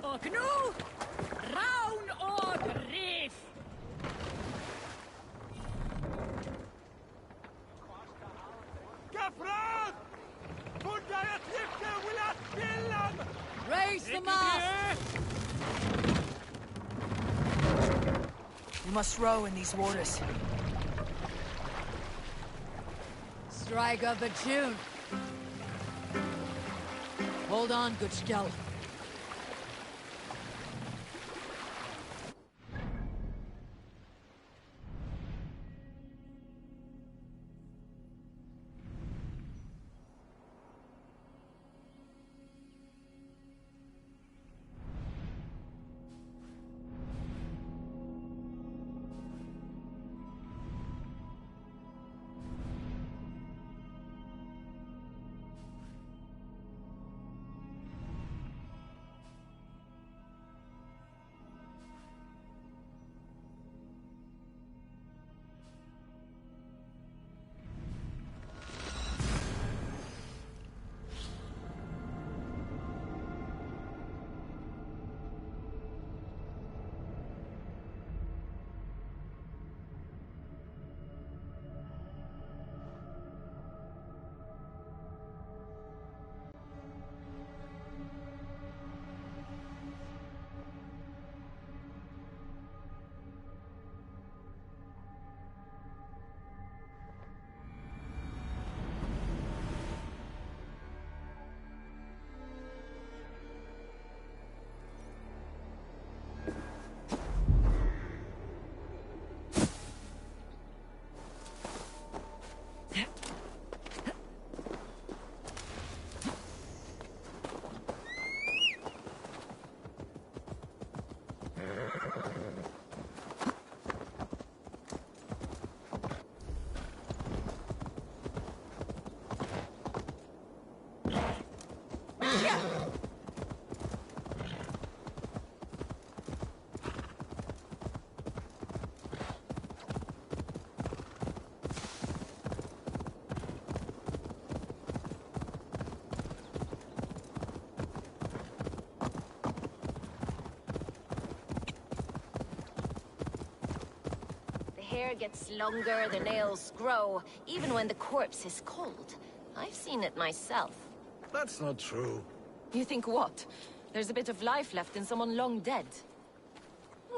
Och nu, raun och reef! Gafrad! Fundare tryckte Willat Billan! Raise the mast! We must row in these waters. Strike up a tune. Hold on, good Skell. The hair gets longer, the nails grow, even when the corpse is cold. I've seen it myself. That's not true. You think what? There's a bit of life left in someone long dead?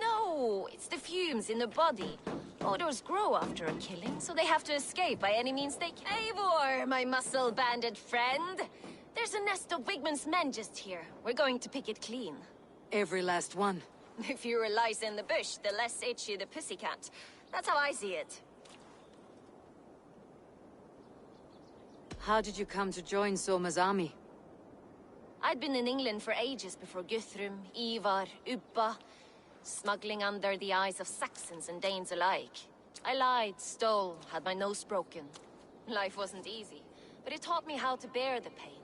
No, it's the fumes in the body. Odors grow after a killing, so they have to escape by any means they can. Eivor, my muscle-banded friend! There's a nest of Wigmund's men just here. We're going to pick it clean. Every last one. The fewer lies in the bush, the less itchy the pussycat. That's how I see it. How did you come to join Soma's army? I'd been in England for ages before Guthrum, Ivar, Ubba, smuggling under the eyes of Saxons and Danes alike. I lied, stole, had my nose broken. Life wasn't easy, but it taught me how to bear the pain.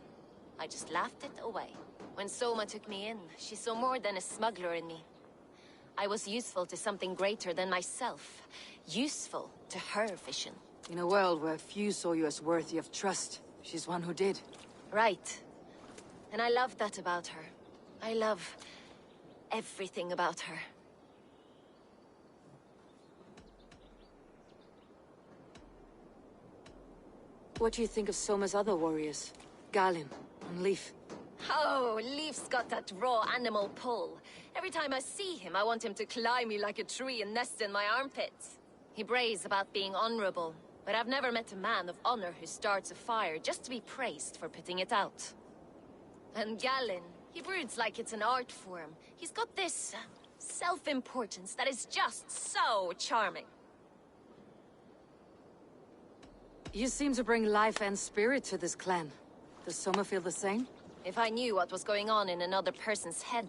I just laughed it away. When Soma took me in, she saw more than a smuggler in me. I was useful to something greater than myself. Useful to her vision. In a world where few saw you as worthy of trust, she's one who did. Right. And I love that about her. I love everything about her. What do you think of Soma's other warriors? Galinn and Leif? Oh, Leif's got that raw animal pull. Every time I see him, I want him to climb me like a tree and nest in my armpits. He brays about being honorable, but I've never met a man of honor who starts a fire just to be praised for putting it out. And Galinn, he broods like it's an art form. He's got this self-importance that is just so charming. You seem to bring life and spirit to this clan. Does Soma feel the same? If I knew what was going on in another person's head,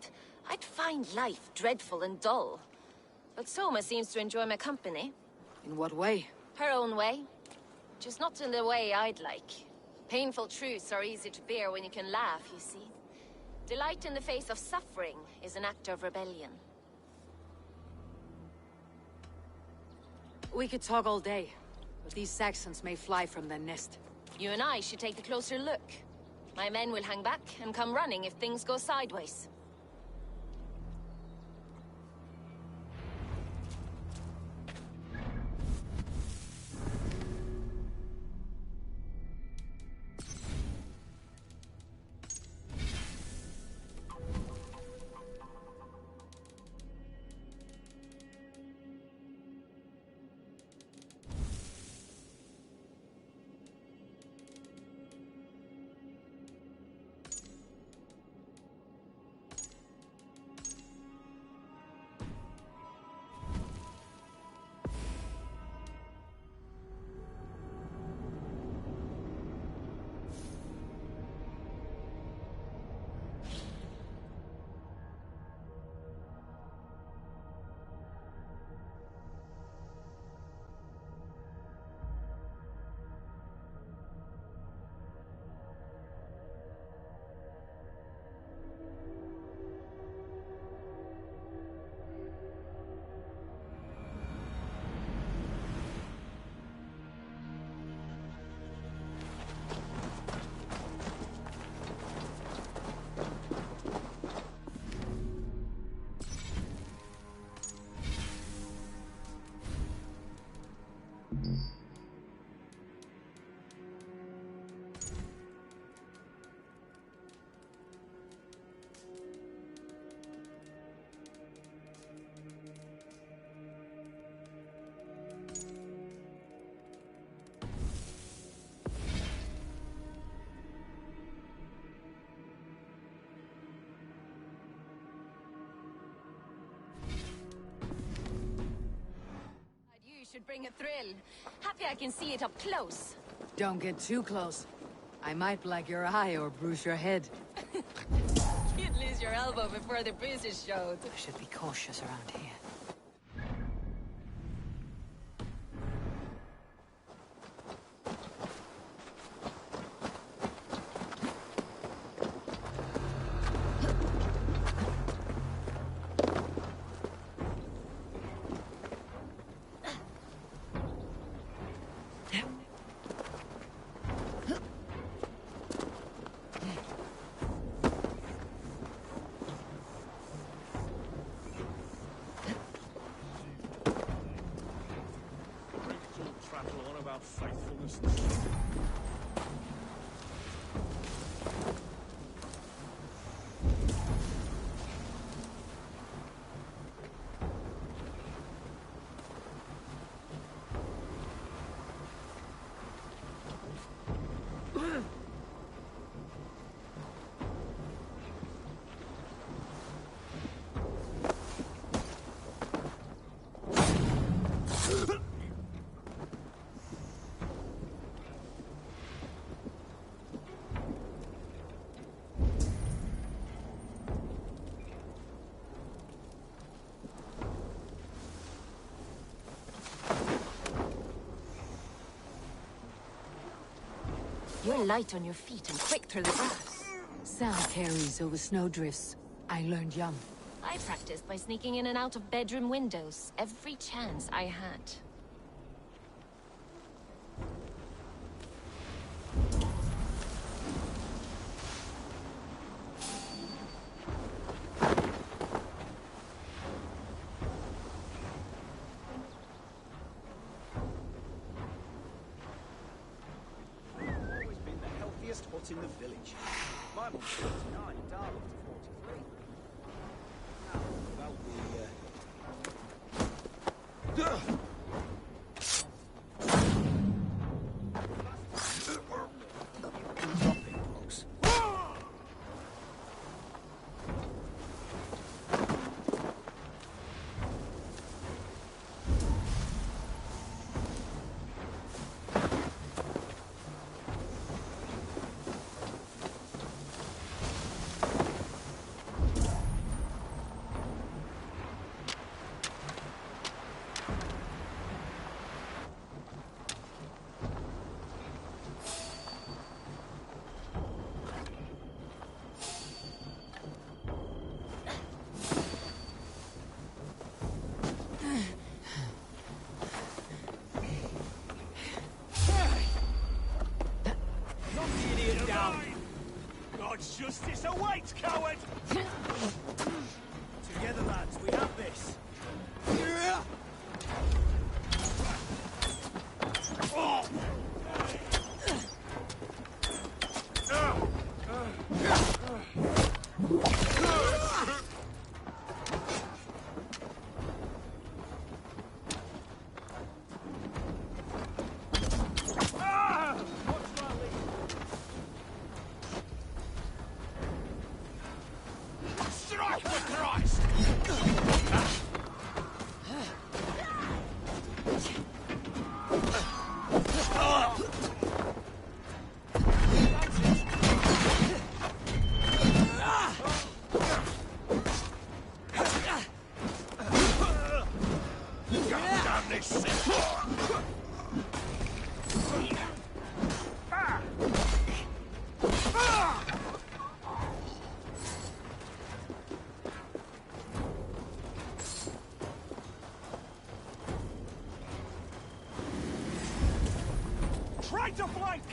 I'd find life dreadful and dull. But Soma seems to enjoy my company. In what way? Her own way. Just not in the way I'd like. Painful truths are easy to bear when you can laugh, you see. Delight in the face of suffering is an act of rebellion. We could talk all day, but these Saxons may fly from their nest. You and I should take a closer look. My men will hang back and come running if things go sideways. Should bring a thrill. Happy I can see it up close. Don't get too close. I might black your eye or bruise your head. You'd lose your elbow before the bruises showed. I should be cautious around here. have faithfulness and strength. You're light on your feet and quick through the grass. Sound carries over snowdrifts. I learned young. I practiced by sneaking in and out of bedroom windows every chance I had. Hut in the village. My mum's 49 and Darla's 43. Now, about God's justice awaits, coward! Together, lads, we have this. Try to flank!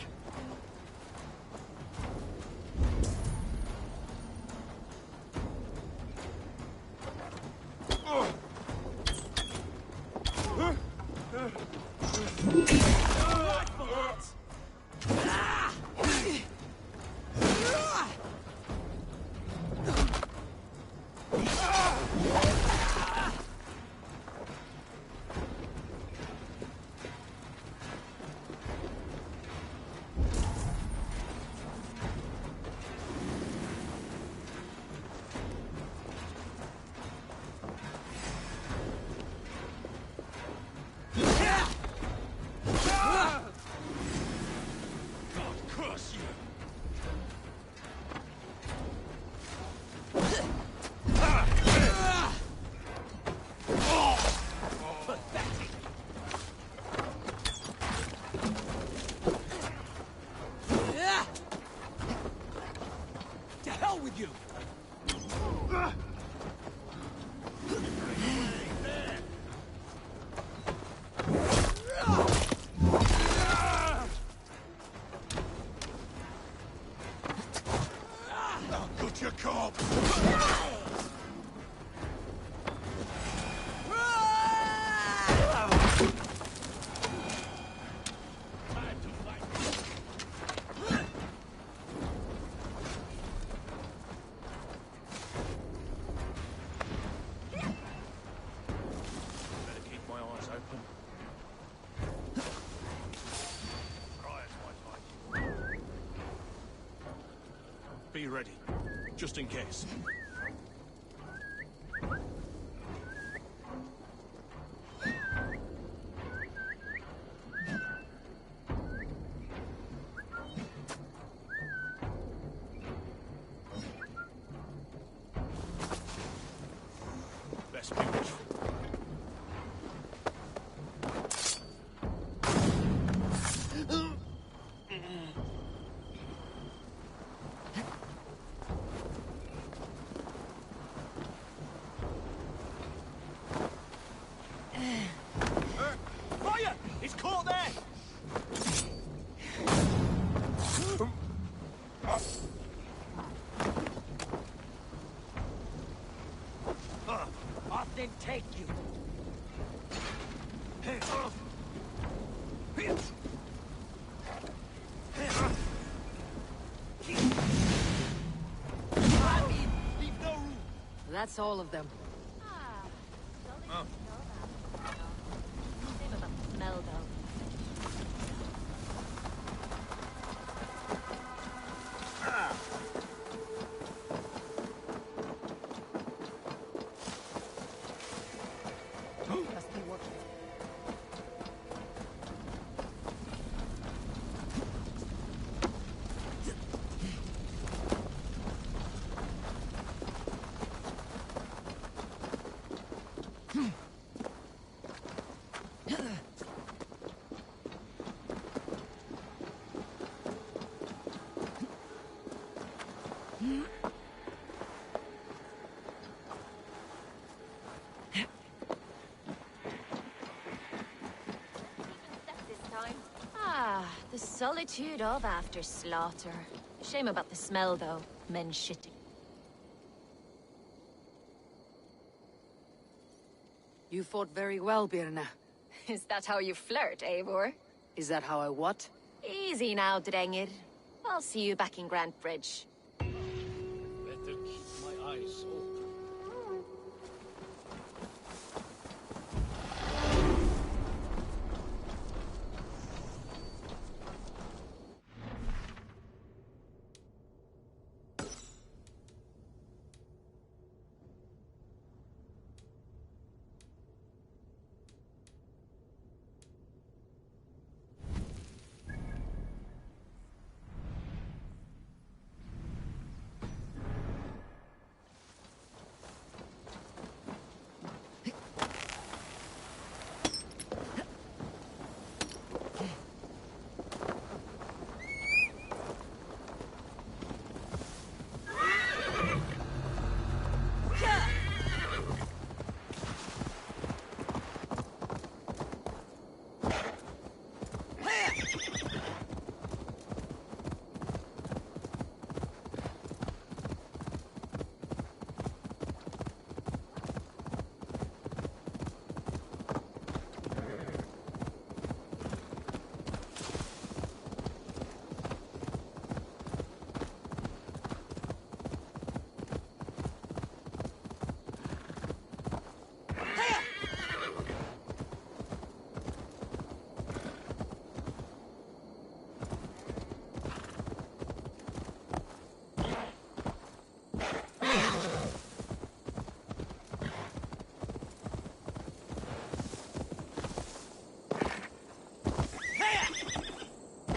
be ready, just in case. Best be watchful. Fire! It's caught there! Off then take you. Leave no room! That's all of them. Shame about the smell, though. Must be watchful. This time. Ah, the solitude of after slaughter. Shame about the smell, though. Men shitting. You fought very well, Birna. Is that how you flirt, Eivor? Is that how I what? Easy now, Drengir. I'll see you back in Grand Bridge. Better keep my eyes open.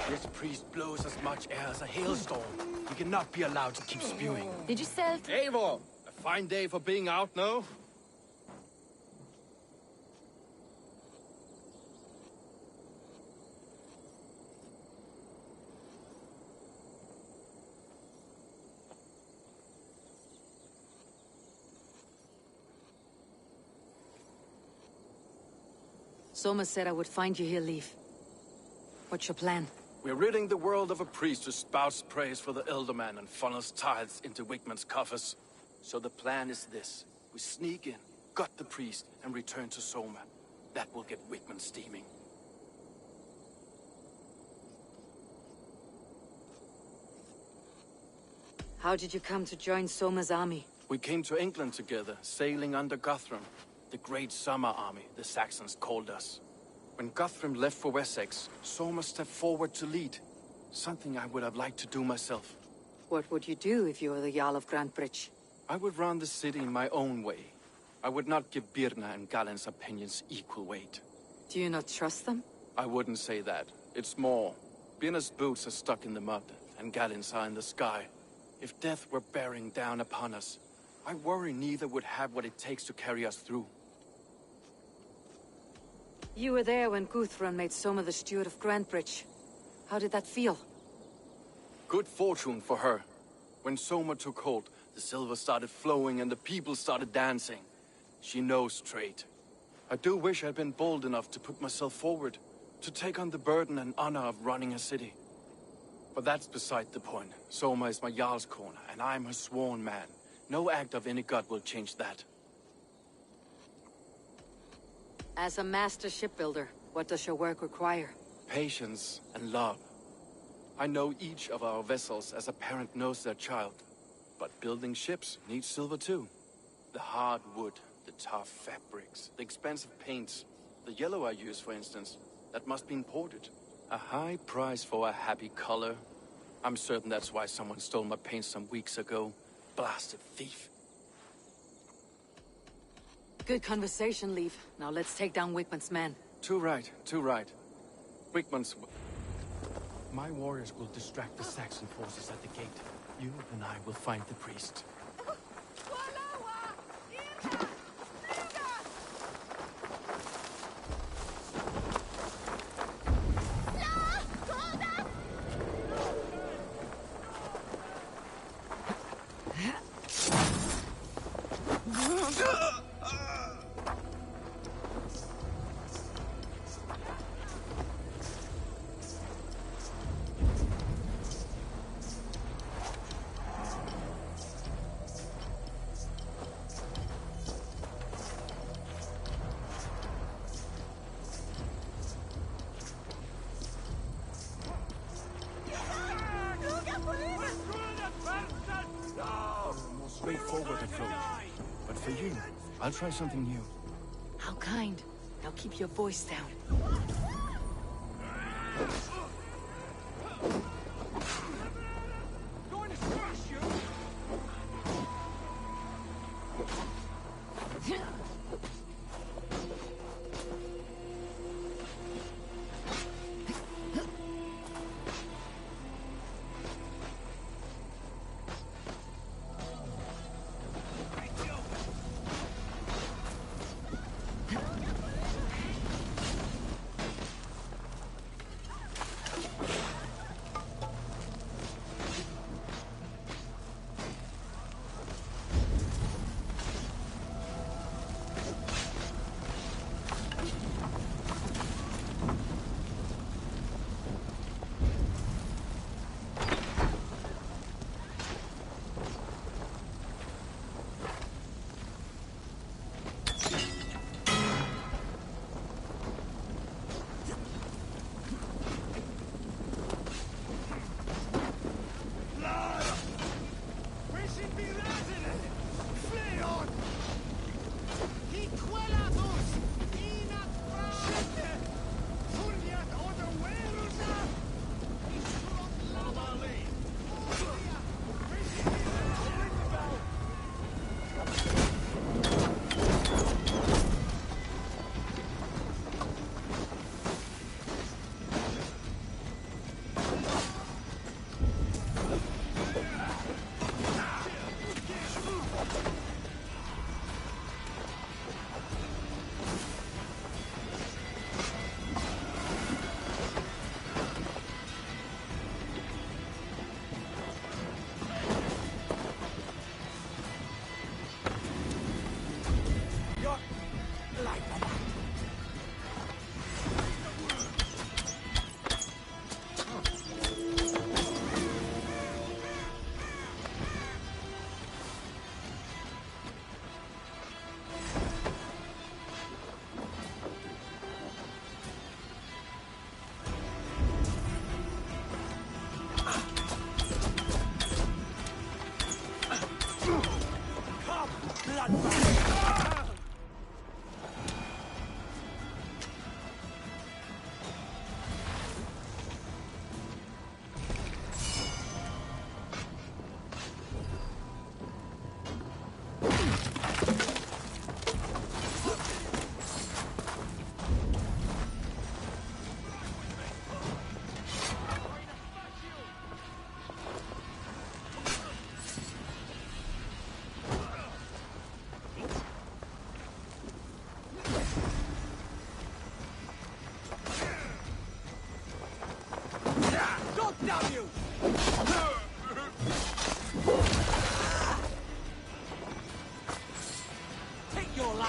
This priest blows as much air as a hailstorm. He cannot be allowed to keep spewing. Did you sell? Eivor! A fine day for being out, no? Soma said I would find you here, Leaf. What's your plan? We're ridding the world of a priest who spouts praise for the Elderman and funnels tithes into Wigman's coffers. So the plan is this. We sneak in, gut the priest, and return to Soma. That will get Wigman steaming. How did you come to join Soma's army? We came to England together, sailing under Guthrum. The Great Summer Army, the Saxons called us. When Guthrum left for Wessex, Soma stepped forward to lead. Something I would have liked to do myself. What would you do if you were the Jarl of Grantebridge? I would run the city in my own way. I would not give Birna and Galen's opinions equal weight. Do you not trust them? I wouldn't say that. It's more. Birna's boots are stuck in the mud, and Galen's are in the sky. If death were bearing down upon us, I worry neither would have what it takes to carry us through. You were there when Guthrun made Soma the steward of Grantebridge. How did that feel? Good fortune for her. When Soma took hold, the silver started flowing and the people started dancing. She knows trade. I do wish I'd been bold enough to put myself forward, to take on the burden and honor of running a city. But that's beside the point. Soma is my Jarl's corner, and I'm her sworn man. No act of any god will change that. As a master shipbuilder, what does your work require? Patience and love. I know each of our vessels as a parent knows their child. But building ships needs silver too. The hard wood, the tough fabrics, the expensive paints. The yellow I use, for instance, that must be imported. A high price for a happy color. I'm certain that's why someone stole my paint some weeks ago. Blasted thief. Good conversation, Leaf. Now let's take down Wigmund's men. Too right, too right. Wigmund's... My warriors will distract the Saxon forces at the gate. You and I will find the priest. Straightforward approach. But for you, I'll try something new. How kind. Now keep your voice down. Going to smash you!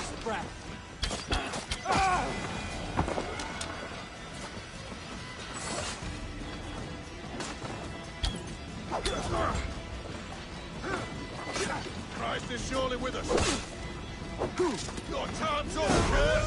last breath. Christ is surely with us. Your time's up, kid!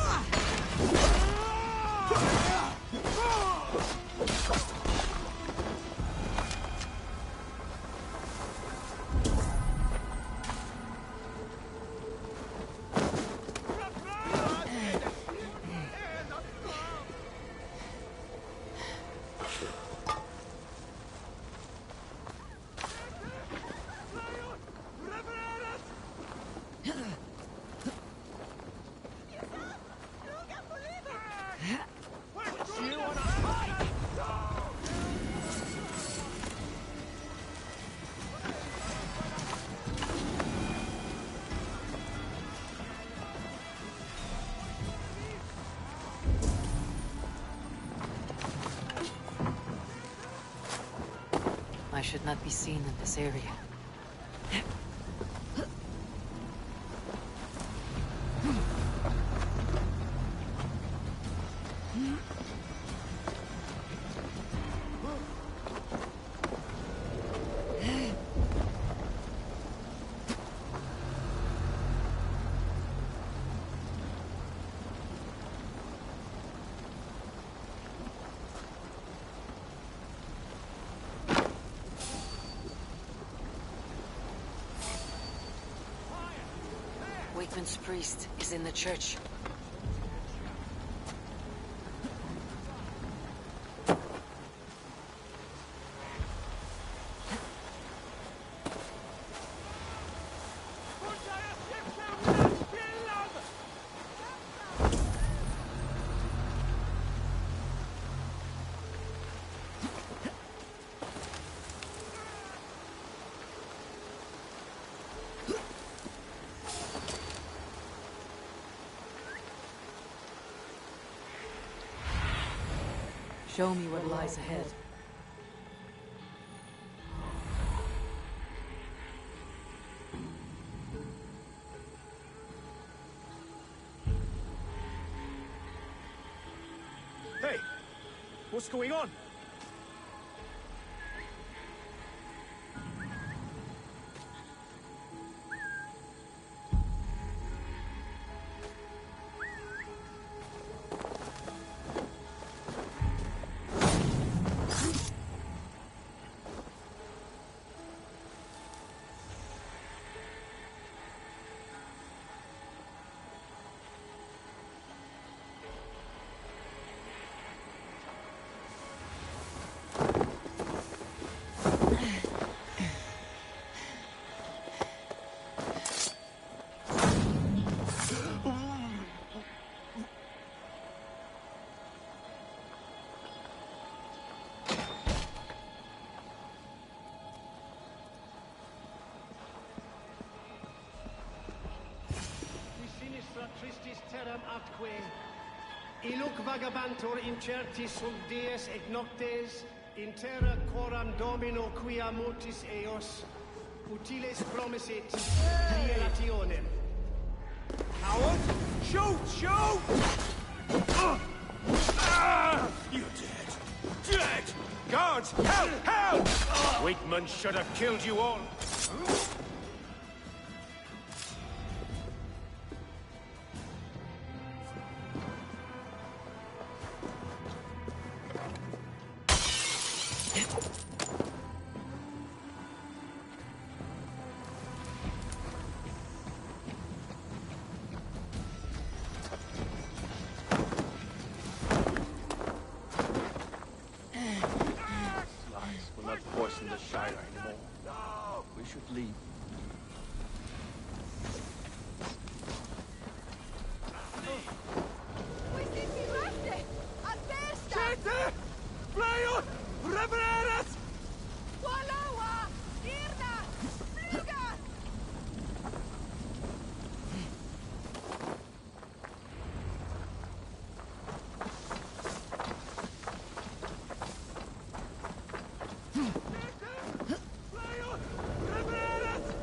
I should not be seen in this area. Wakeman's priest is in the church. Show me what lies ahead. Hey! What's going on? Tristis terram atque, illuc vagabantur incertis sunt dies et noctes, in terra coram domino quia mortis eos, utiles promisit, dilationem. Coward! Shoot! Shoot! You're dead. Dead! Guards! Help! Help! Wakeman should have killed you all. In the Shire anymore. We should leave. Siete! Flyot! Revereres! Waloa! Irna! Flyga! Flyot! Revereres!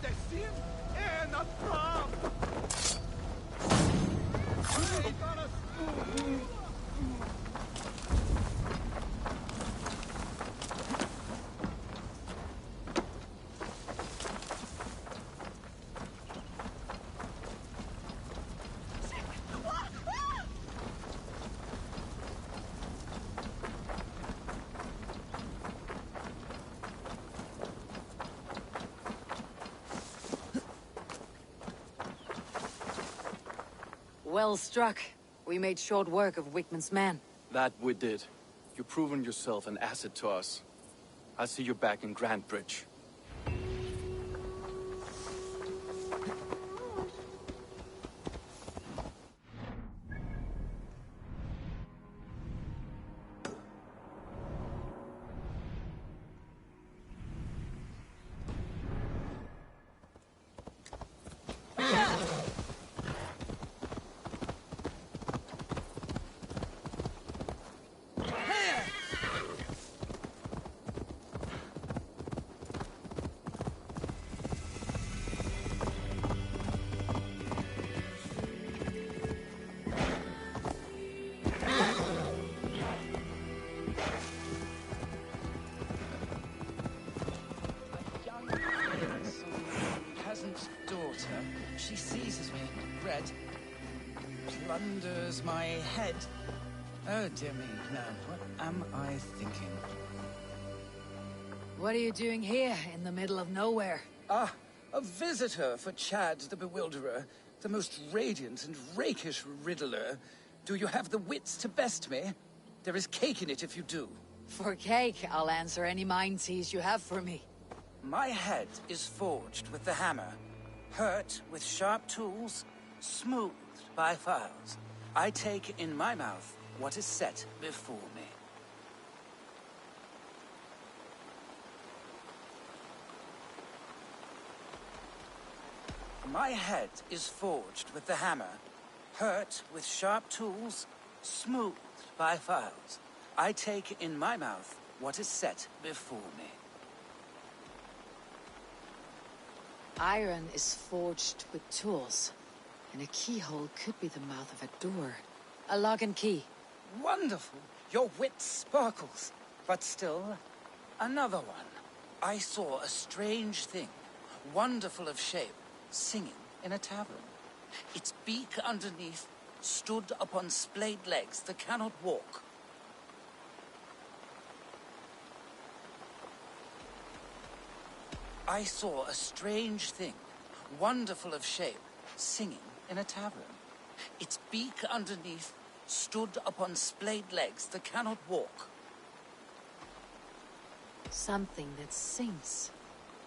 the sin and the prom. Hey, got us. Well struck. We made short work of Wickman's men. That we did. You've proven yourself an asset to us. I'll see you back in Grantbridge. Peasant's daughter. She seizes me, red, plunders my head. Oh dear me, no. What am I thinking? What are you doing here, in the middle of nowhere? Ah, a visitor for Chad the Bewilderer, the most radiant and rakish riddler. Do you have the wits to best me? There is cake in it if you do. For cake, I'll answer any mind tease you have for me. My head is forged with the hammer, hurt with sharp tools, smoothed by files. I take in my mouth what is set before me. My head is forged with the hammer, hurt with sharp tools, smoothed by files. I take in my mouth what is set before me. Iron is forged with tools, and a keyhole could be the mouth of a door. A lock and key. Wonderful! Your wit sparkles. But still, another one. I saw a strange thing, wonderful of shape, singing in a tavern. Its beak underneath stood upon splayed legs that cannot walk. I saw a strange thing, wonderful of shape, singing in a tavern. Its beak underneath stood upon splayed legs that cannot walk. Something that sings.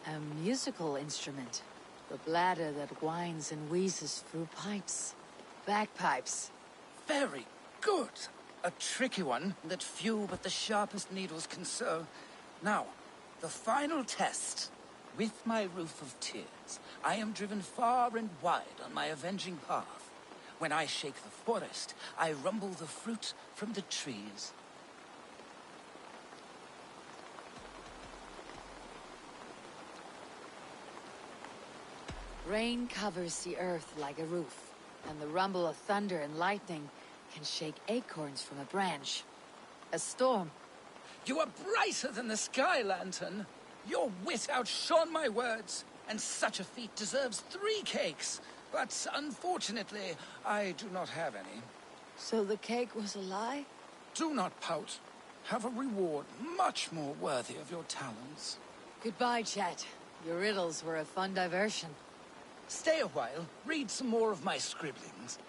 A musical instrument. The bladder that whines and wheezes through pipes. Bagpipes. Very good. A tricky one that few but the sharpest needles can sew. Now, the final test. With my roof of tears, I am driven far and wide on my avenging path. When I shake the forest, I rumble the fruit from the trees. Rain covers the earth like a roof, and the rumble of thunder and lightning can shake acorns from a branch. A storm. You are brighter than the sky lantern. Your wit outshone my words, and such a feat deserves 3 cakes. But unfortunately, I do not have any. So the cake was a lie? Do not pout. Have a reward much more worthy of your talents. Goodbye, Chet. Your riddles were a fun diversion. Stay a while, read some more of my scribblings.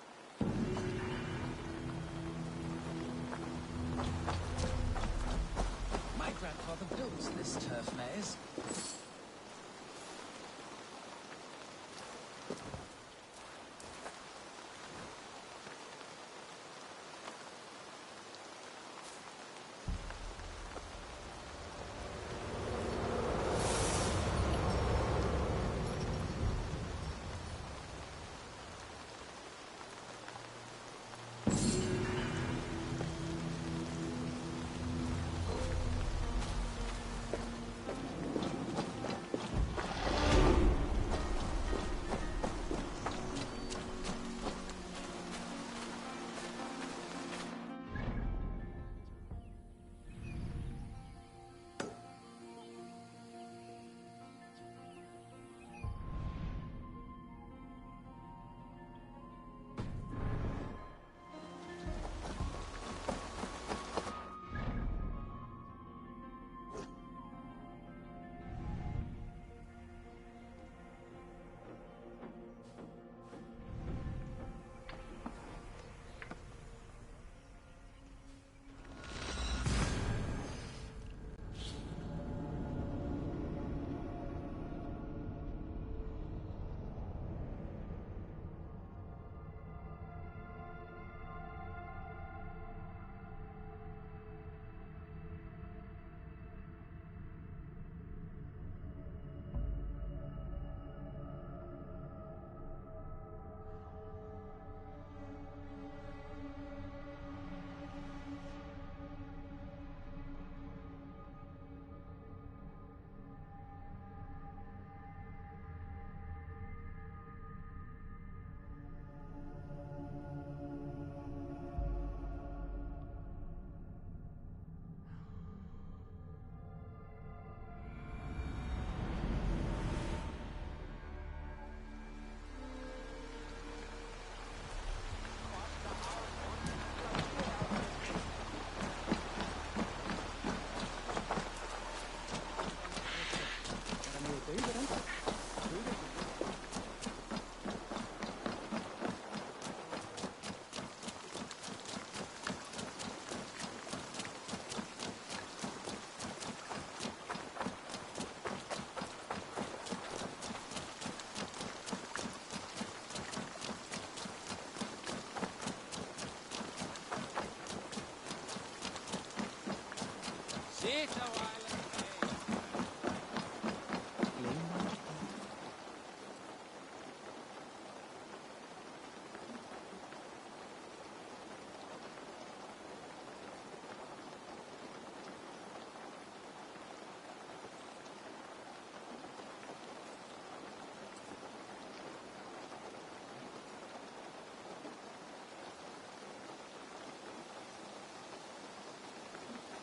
My grandfather built this turf maze.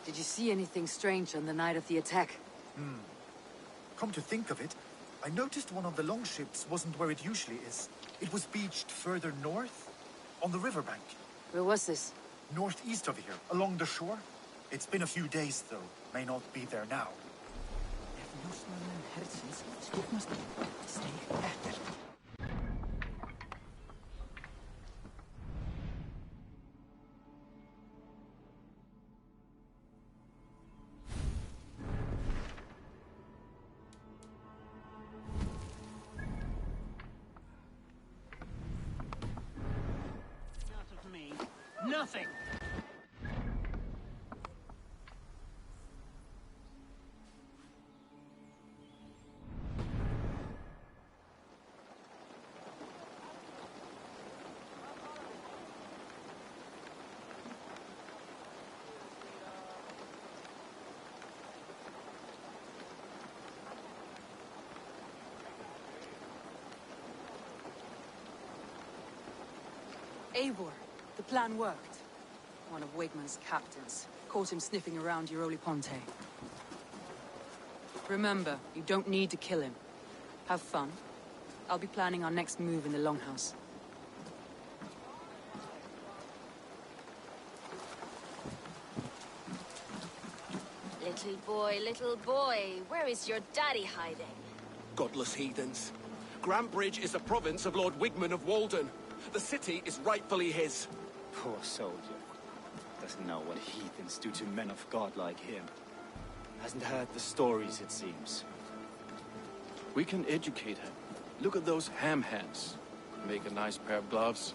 Did you see anything strange on the night of the attack? Come to think of it, I noticed one of the longships wasn't where it usually is. It was beached further north, on the riverbank. Where was this? Northeast of here, along the shore. It's been a few days, though. May not be there now. Nothing. Eivor, the plan worked. One of Wigman's captains caught him sniffing around Euroli Ponte. Remember, you don't need to kill him. Have fun. I'll be planning our next move in the Longhouse. Little boy, where is your daddy hiding? Godless heathens. Grantbridge is a province of Lord Wigman of Walden. The city is rightfully his. Poor soldier. Doesn't know what heathens do to men of God like him. Hasn't heard the stories, it seems. We can educate him. Look at those ham hands. Make a nice pair of gloves.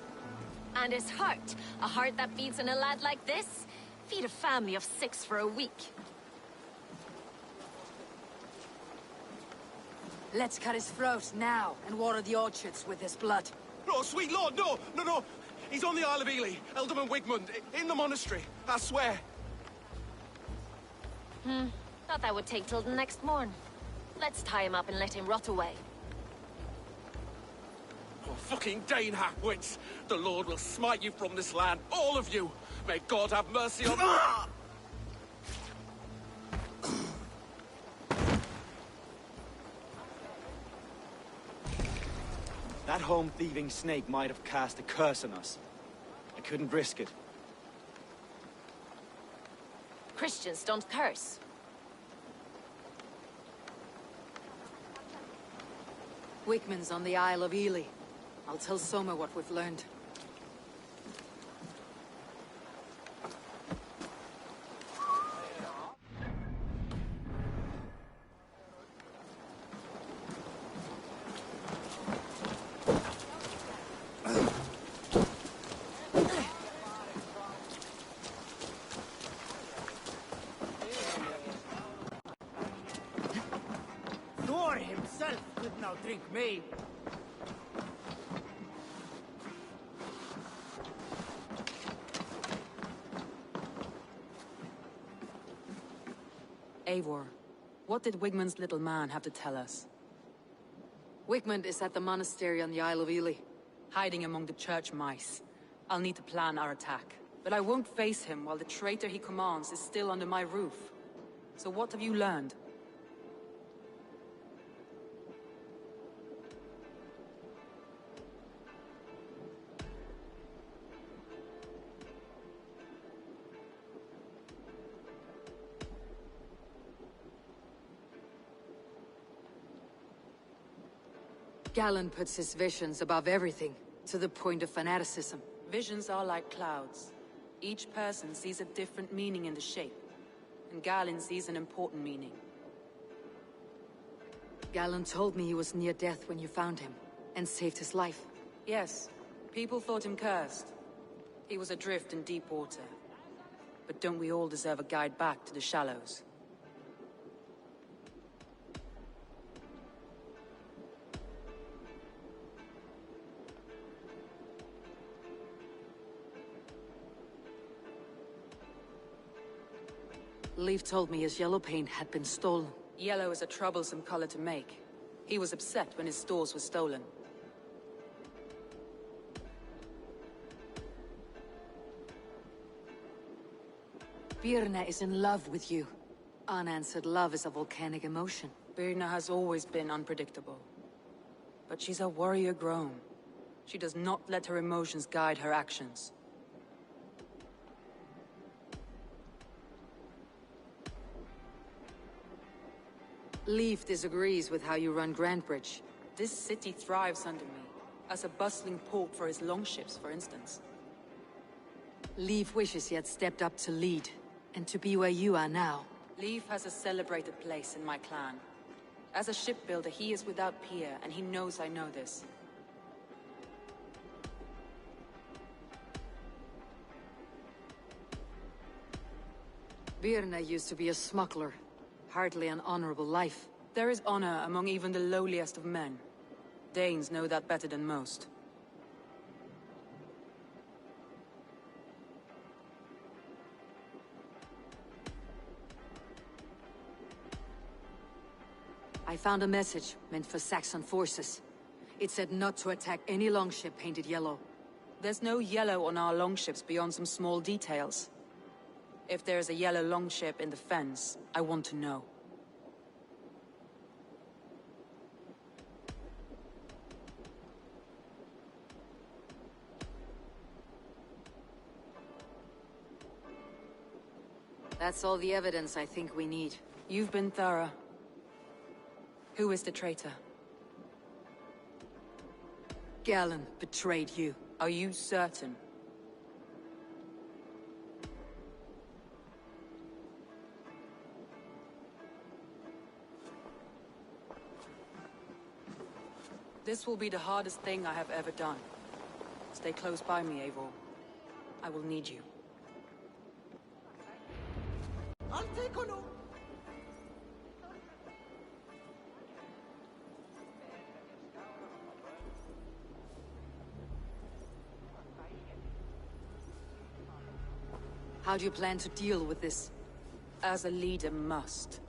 And his heart. A heart that beats in a lad like this? Feed a family of 6 for a week. Let's cut his throat now and water the orchards with his blood. Oh, sweet lord, no, no, no. He's on the Isle of Ely, Ealdorman Wigmund, in the monastery, I swear. Thought that would take till the next morn. Let's tie him up and let him rot away. Oh, fucking Dane halfwits! The Lord will smite you from this land, all of you! May God have mercy on... That home-thieving snake might have cast a curse on us. I couldn't risk it. Christians don't curse. Wigman's on the Isle of Ely. I'll tell Soma what we've learned. Thor himself could not drink me. Eivor, what did Wigman's little man have to tell us? Wigmund is at the monastery on the Isle of Ely. Hiding among the church mice. I'll need to plan our attack. But I won't face him while the traitor he commands is still under my roof. So what have you learned? Galen puts his visions above everything, to the point of fanaticism. Visions are like clouds. Each person sees a different meaning in the shape. And Galen sees an important meaning. Galen told me he was near death when you found him, and saved his life. Yes, people thought him cursed. He was adrift in deep water. But don't we all deserve a guide back to the shallows? Leaf told me his yellow paint had been stolen. Yellow is a troublesome color to make. He was upset when his stores were stolen. Birna is in love with you. Unanswered love is a volcanic emotion. Birna has always been unpredictable. But she's a warrior grown. She does not let her emotions guide her actions. Leaf disagrees with how you run Grantbridge. This city thrives under me, as a bustling port for his longships, for instance. Leaf wishes he had stepped up to lead, and to be where you are now. Leaf has a celebrated place in my clan. As a shipbuilder, he is without peer, and he knows I know this. Birna used to be a smuggler. Hardly an honorable life. There is honor among even the lowliest of men. Danes know that better than most. I found a message meant for Saxon forces. It said not to attack any longship painted yellow. There's no yellow on our longships beyond some small details. If there's a yellow longship in the fens, I want to know. That's all the evidence I think we need. You've been thorough. Who is the traitor? Galen betrayed you. Are you certain? This will be the hardest thing I have ever done. Stay close by me, Eivor. I will need you. I'll take on. How do you plan to deal with this? As a leader must.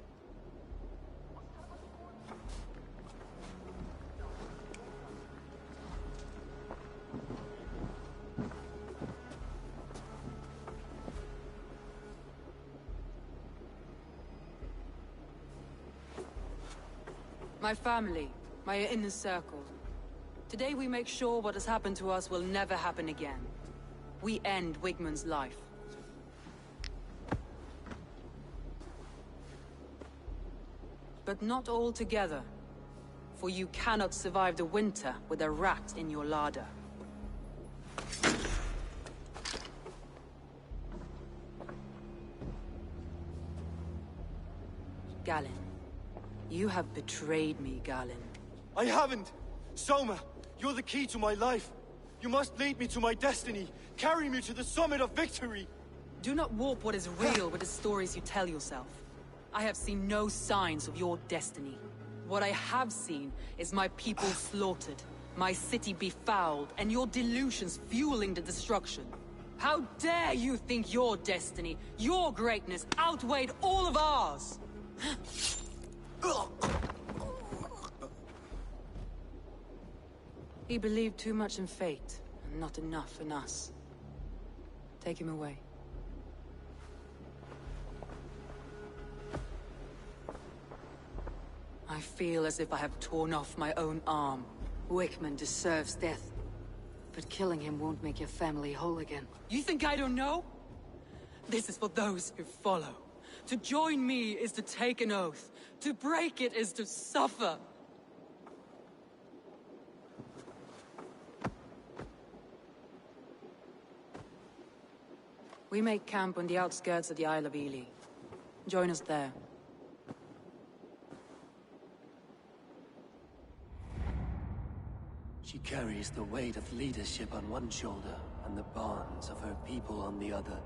My family, my inner circle. Today we make sure what has happened to us will never happen again. We end Wigmund's life. But not all together. For you cannot survive the winter with a rat in your larder. Galen. You have betrayed me, Galen. I haven't! Soma, you're the key to my life. You must lead me to my destiny. Carry me to the summit of victory. Do not warp what is real with the stories you tell yourself. I have seen no signs of your destiny. What I have seen is my people slaughtered, my city befouled, and your delusions fueling the destruction. How dare you think your destiny, your greatness, outweighed all of ours? He believed too much in fate, and not enough in us. Take him away. I feel as if I have torn off my own arm. Wigmund deserves death. But killing him won't make your family whole again. You think I don't know? This is for those who follow. To join me is to take an oath. To break it is to suffer. We make camp on the outskirts of the Isle of Ely. Join us there. She carries the weight of leadership on one shoulder, and the bonds of her people on the other.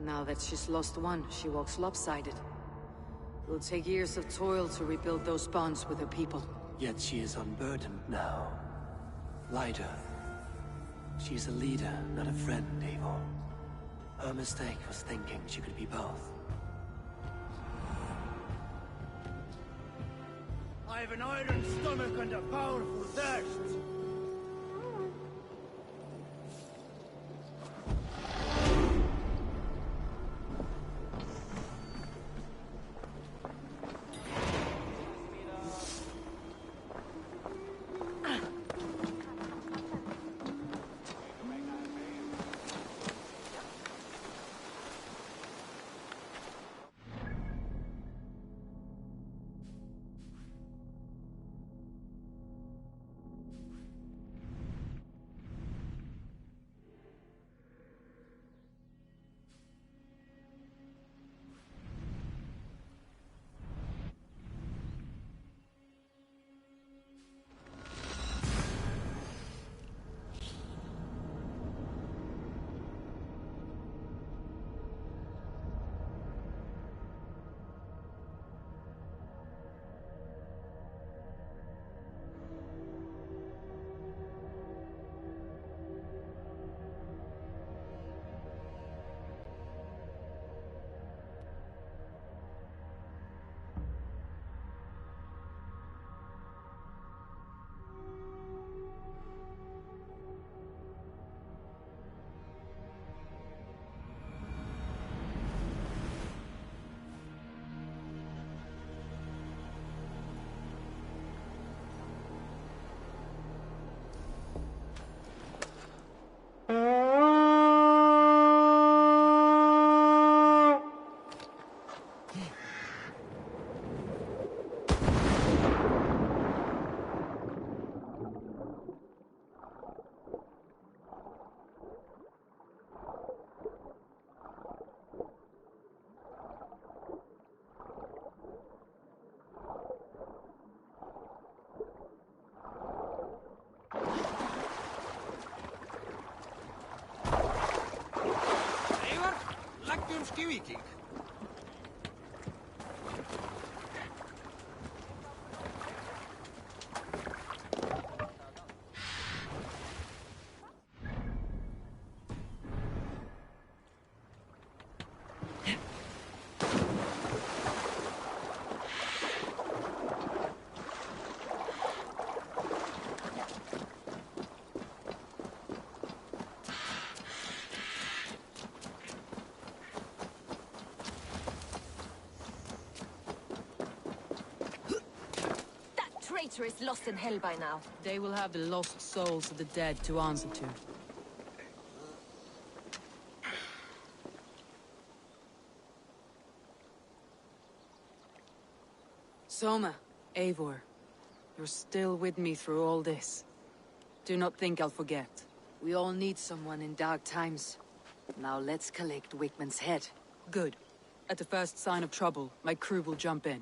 Now that she's lost one, she walks lopsided. It will take years of toil to rebuild those bonds with her people. Yet she is unburdened now. Lighter. She's a leader, not a friend, Eivor. Her mistake was thinking she could be both. I've an iron stomach and a powerful thirst. Skiwiking. Traitor is lost in hell by now. They will have the lost souls of the dead to answer to. Soma, Eivor, you're still with me through all this. Do not think I'll forget. We all need someone in dark times. Now let's collect Wickman's head. Good. At the first sign of trouble, my crew will jump in.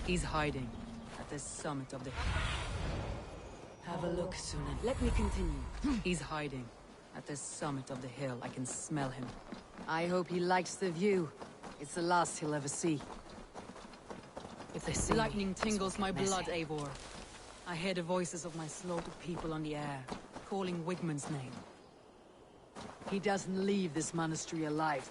He's hiding at the summit of the... Have a look, Sunan. Let me continue. He's hiding at the summit of the hill. I can smell him. I hope he likes the view. It's the last he'll ever see. If they see lightning tingles my blood, Eivor. I hear the voices of my slaughtered people on the air, calling Wigman's name. He doesn't leave this monastery alive.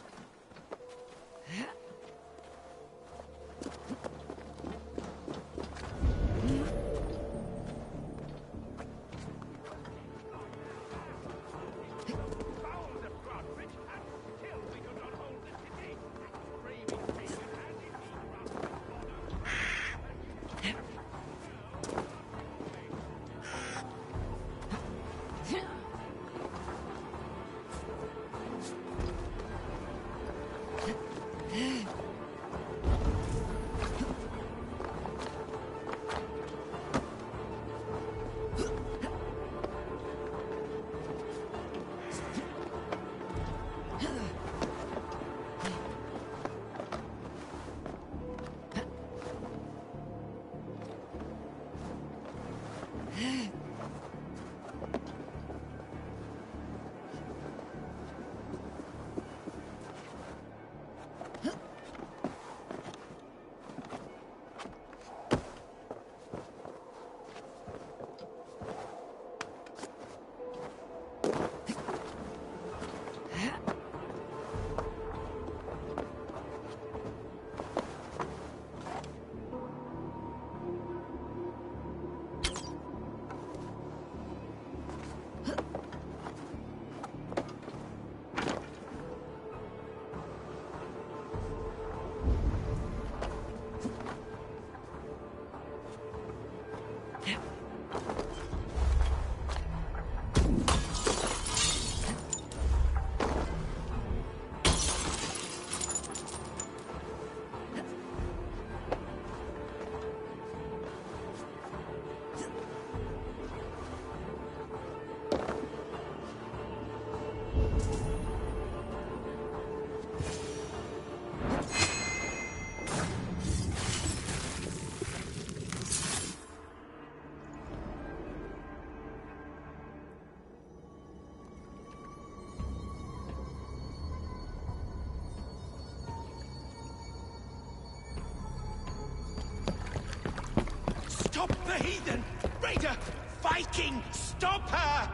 Stop the heathen! Raider! Viking! Stop her!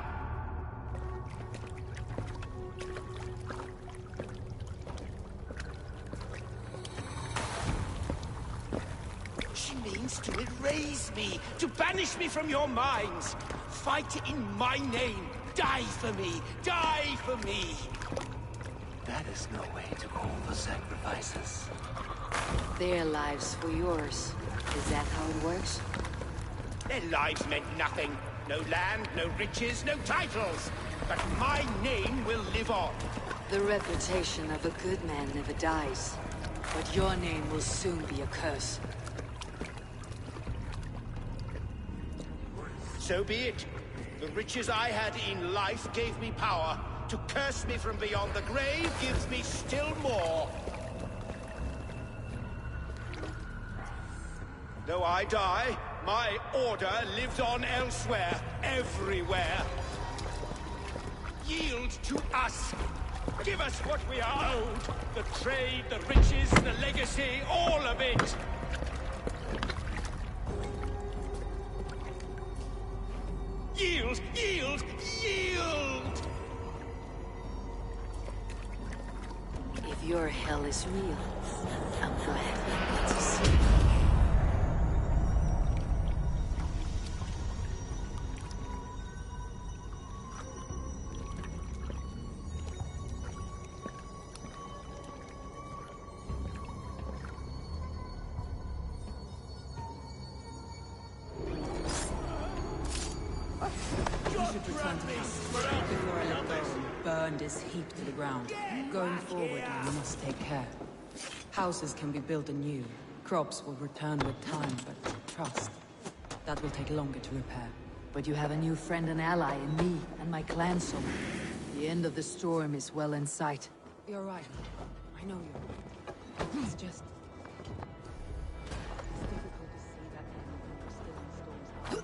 She means to erase me, to banish me from your minds. Fight in my name. Die for me. Die for me. That is no way to call for sacrifices. Their lives for yours. Is that how it works? Their lives meant nothing. No land, no riches, no titles. But my name will live on. The reputation of a good man never dies. But your name will soon be a curse. So be it. The riches I had in life gave me power. To curse me from beyond the grave gives me still more. Though I die, my order lives on elsewhere, everywhere. Yield to us. Give us what we are owed. The trade, the riches, the legacy, all of it. Yield! Yield! Yield! If your hell is real, I'm glad you get to see it. Is heaped to the ground. Going forward, we must take care. Houses can be built anew. Crops will return with time, but trust. That will take longer to repair. But you have a new friend and ally in me and my clan, Soma. The end of the storm is well in sight. You're right. I know you. It's just... It's difficult to see that end when we're still in storm's eye.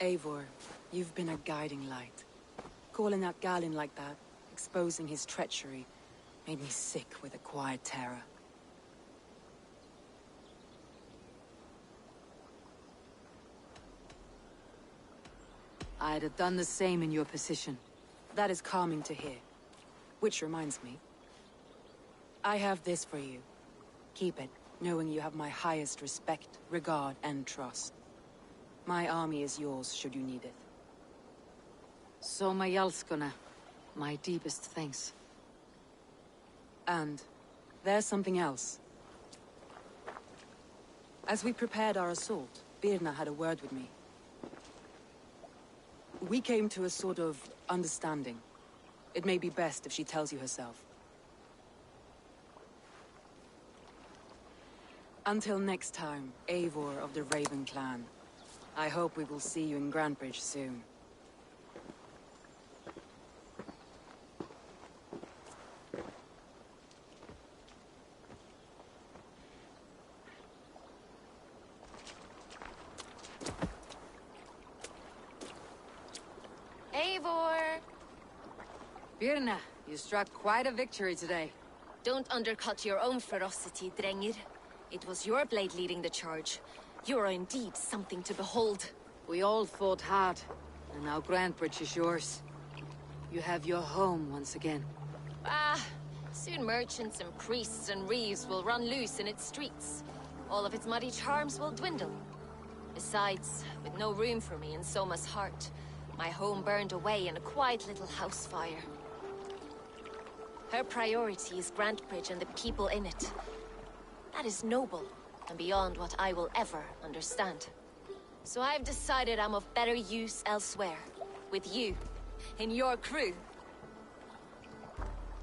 Eivor, you've been a guiding light. Calling out Galinn like that, exposing his treachery, made me sick with a quiet terror. I'd have done the same in your position. That is calming to hear. Which reminds me. I have this for you. Keep it, knowing you have my highest respect, regard, and trust. My army is yours, should you need it. Soma Jalskona, my deepest thanks. And there's something else. As we prepared our assault, Birna had a word with me. We came to a sort of understanding. It may be best if she tells you herself. Until next time, Eivor of the Raven Clan. I hope we will see you in Grantebridge soon. Eivor! Birna, you struck quite a victory today. Don't undercut your own ferocity, Drengir. It was your blade leading the charge. You are indeed something to behold. We all fought hard, and now Grandbridge is yours. You have your home once again. Soon merchants and priests and reeves will run loose in its streets. All of its muddy charms will dwindle. Besides, with no room for me in Soma's heart, my home burned away in a quiet little house fire. Her priority is Grantbridge and the people in it. That is noble, and beyond what I will ever understand. So I've decided I'm of better use elsewhere. With you, in your crew.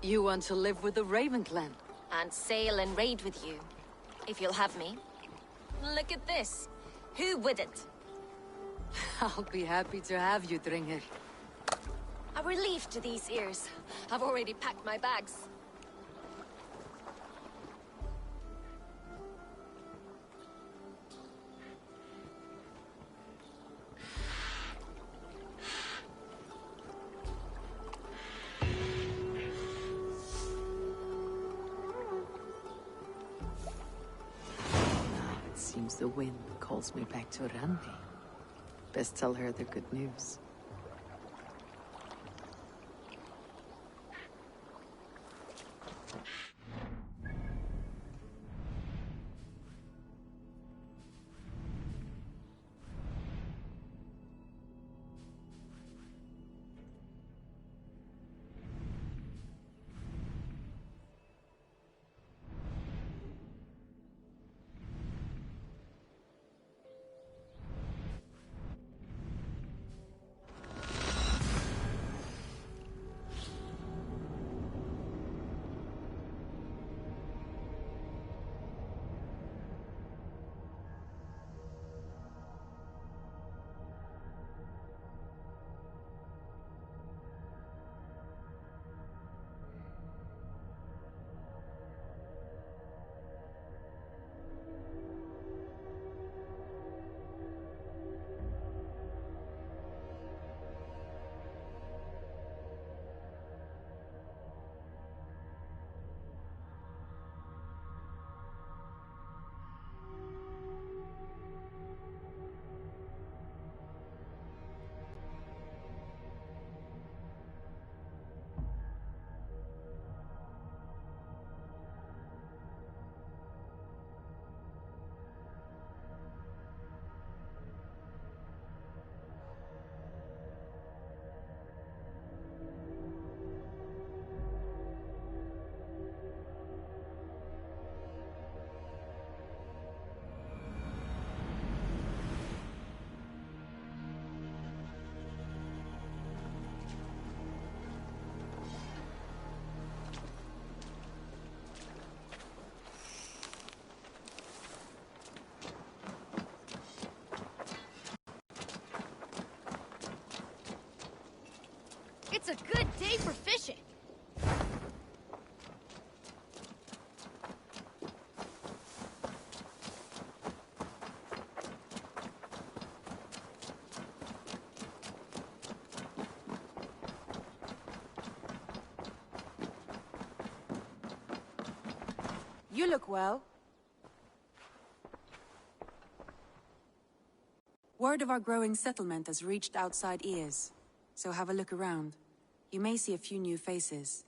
You want to live with the Raven clan? And sail and raid with you, if you'll have me. Look at this. Who wouldn't? I'll be happy to have you, Dringr. A relief to these ears. I've already packed my bags. Seems the wind calls me back to Randi. Best tell her the good news. It's a good day for fishing. You look well. Word of our growing settlement has reached outside ears, so have a look around. You may see a few new faces.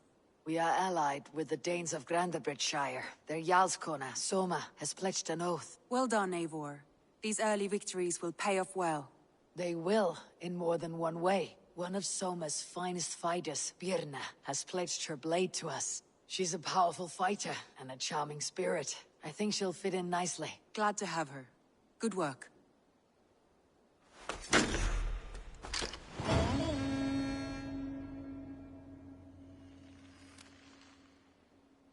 We are allied with the Danes of Grandabridgeshire. Their Jarlskona, Soma, has pledged an oath. Well done, Eivor. These early victories will pay off well. They will, in more than one way. One of Soma's finest fighters, Birna, has pledged her blade to us. She's a powerful fighter and a charming spirit. I think she'll fit in nicely. Glad to have her. Good work.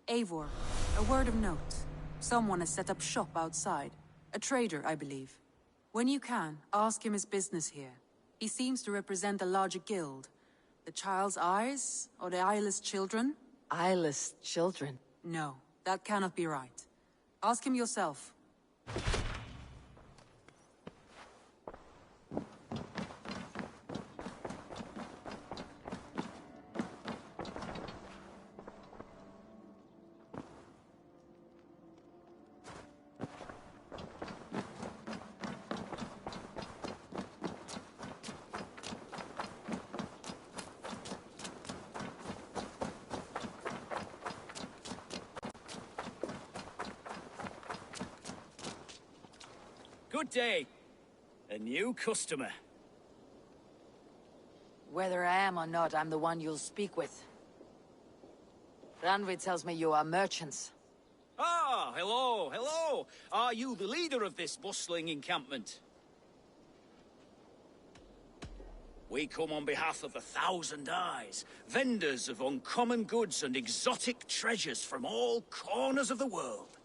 Eivor, a word of note. Someone has set up shop outside. A trader, I believe. When you can, ask him his business here. He seems to represent a larger guild. The Child's Eyes, or the Eyeless Children? Eyeless children? No, that cannot be right. Ask him yourself. Good day. A new customer. Whether I am or not, I'm the one you'll speak with. Randvi tells me you are merchants. Ah, hello, hello. Are you the leader of this bustling encampment? We come on behalf of the Thousand Eyes, vendors of uncommon goods and exotic treasures from all corners of the world.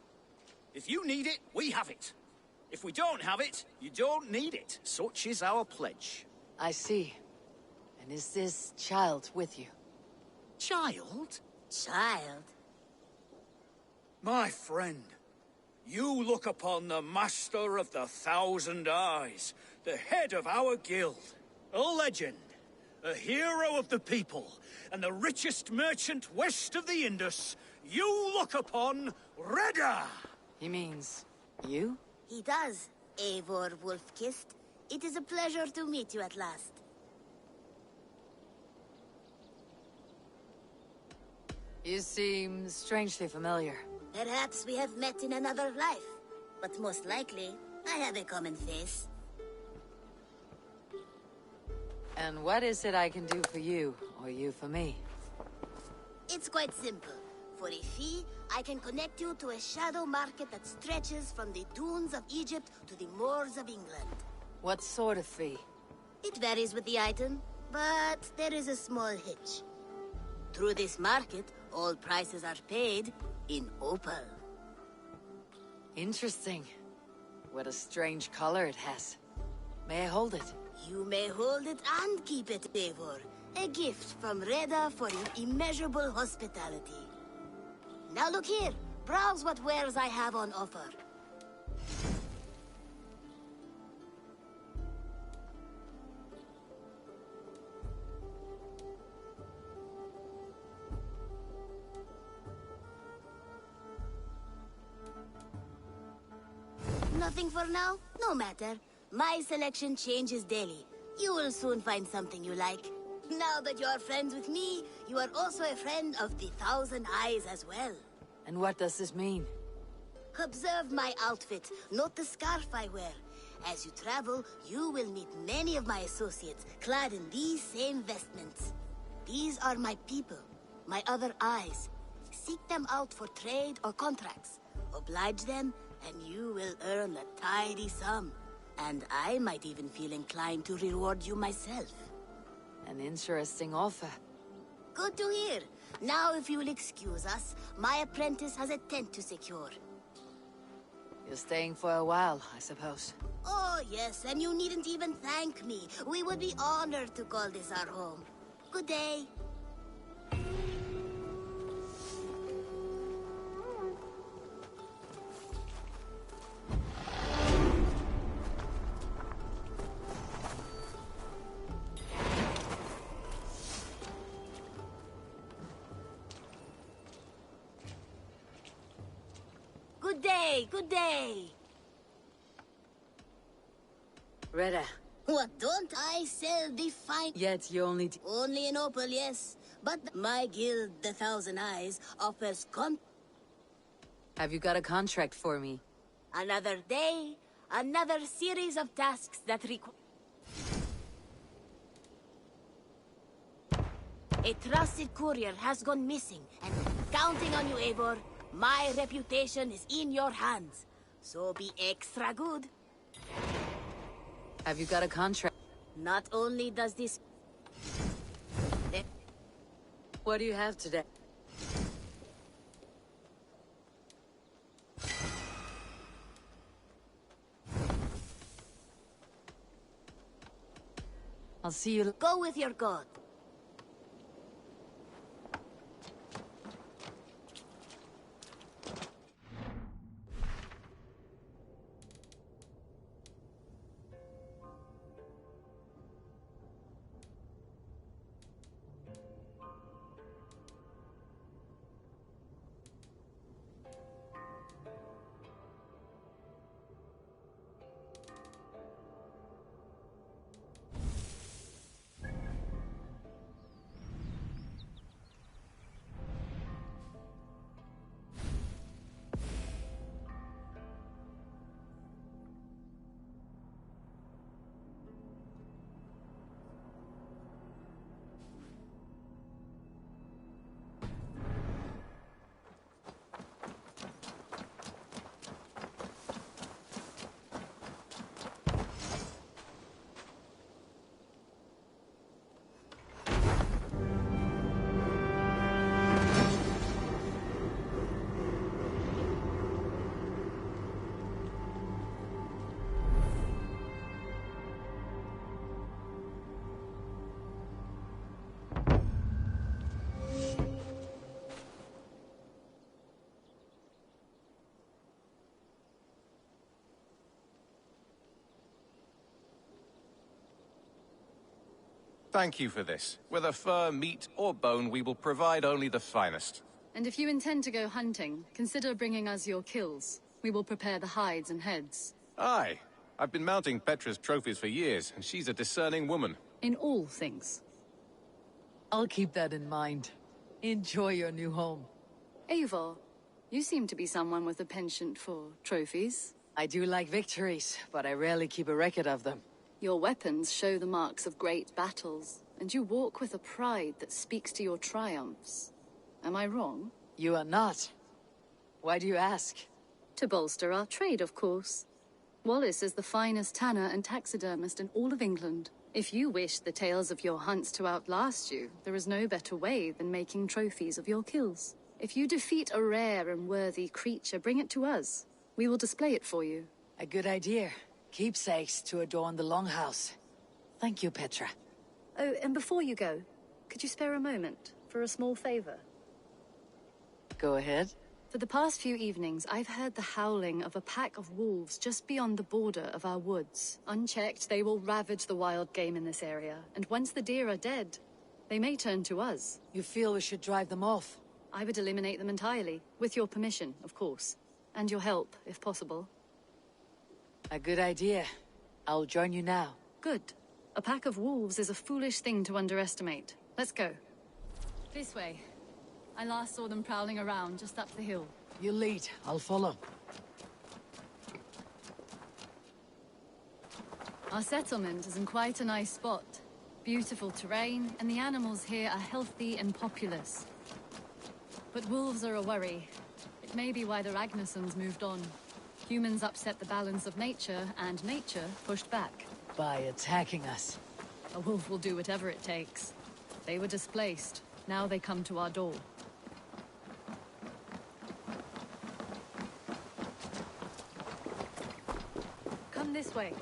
If you need it, we have it. If we don't have it, you don't need it. Such is our pledge. I see. And is this child with you? Child? Child? My friend, you look upon the master of the Thousand Eyes, the head of our guild, a legend, a hero of the people, and the richest merchant west of the Indus. You look upon Reda! He means you? He does, Eivor Wolf-Kissed. It is a pleasure to meet you at last. You seem strangely familiar. Perhaps we have met in another life, but most likely, I have a common face. And what is it I can do for you, or you for me? It's quite simple. For a fee, I can connect you to a shadow market that stretches from the dunes of Egypt to the moors of England. What sort of fee? It varies with the item, but there is a small hitch. Through this market, all prices are paid in opal. Interesting. What a strange color it has. May I hold it? You may hold it and keep it, Eivor. A gift from Reda for your immeasurable hospitality. Now look here. Browse what wares I have on offer. Nothing for now? No matter. My selection changes daily. You will soon find something you like. Now that you are friends with me, you are also a friend of the Thousand Eyes as well. And what does this mean? Observe my outfit. Note the scarf I wear. As you travel, you will meet many of my associates, clad in these same vestments. These are my people, my other eyes. Seek them out for trade or contracts. Oblige them, and you will earn a tidy sum. And I might even feel inclined to reward you myself. An interesting offer. Good to hear. Now, if you will excuse us, my apprentice has a tent to secure. You're staying for a while, I suppose. Oh, yes, and you needn't even thank me. We would be honored to call this our home. Good day. Good day, good day. Reda. What don't I sell the fine? Yet you only... Only in opal, yes. But my guild, the Thousand Eyes, offers Have you got a contract for me? Another day, another series of tasks that require... A trusted courier has gone missing, and counting on you, Eivor. My reputation is in your hands, so be extra good. Have you got a contract? Not only does this... What do you have today? I'll see you... Go with your god. Thank you for this. Whether fur, meat, or bone, we will provide only the finest. And if you intend to go hunting, consider bringing us your kills. We will prepare the hides and heads. Aye. I've been mounting Petra's trophies for years, and she's a discerning woman. In all things. I'll keep that in mind. Enjoy your new home. Eivor, you seem to be someone with a penchant for trophies. I do like victories, but I rarely keep a record of them. Your weapons show the marks of great battles, and you walk with a pride that speaks to your triumphs. Am I wrong? You are not. Why do you ask? To bolster our trade, of course. Wallace is the finest tanner and taxidermist in all of England. If you wish the tales of your hunts to outlast you, there is no better way than making trophies of your kills. If you defeat a rare and worthy creature, bring it to us. We will display it for you. A good idea. Keepsakes to adorn the longhouse. Thank you, Petra. Oh, and before you go, could you spare a moment for a small favor? Go ahead. For the past few evenings, I've heard the howling of a pack of wolves just beyond the border of our woods. Unchecked, they will ravage the wild game in this area, and once the deer are dead, they may turn to us. You feel we should drive them off? I would eliminate them entirely, with your permission, of course. And your help, if possible. A good idea. I'll join you now. Good. A pack of wolves is a foolish thing to underestimate. Let's go. This way. I last saw them prowling around just up the hill. You lead. I'll follow. Our settlement is in quite a nice spot. Beautiful terrain, and the animals here are healthy and populous. But wolves are a worry. It may be why the Ragnarsons moved on. Humans upset the balance of nature, and nature pushed back. By attacking us. A wolf will do whatever it takes. They were displaced. Now they come to our door. Come this way.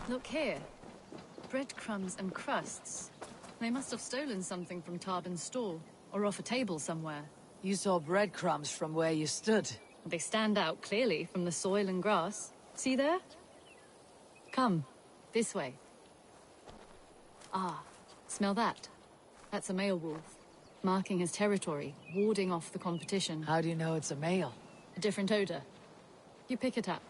Look here. Breadcrumbs and crusts. They must have stolen something from Tarbin's store, or off a table somewhere. You saw breadcrumbs from where you stood. They stand out clearly from the soil and grass. See there? Come, this way. Ah, smell that? That's a male wolf, marking his territory, warding off the competition. How do you know it's a male? A different odor. You pick it up.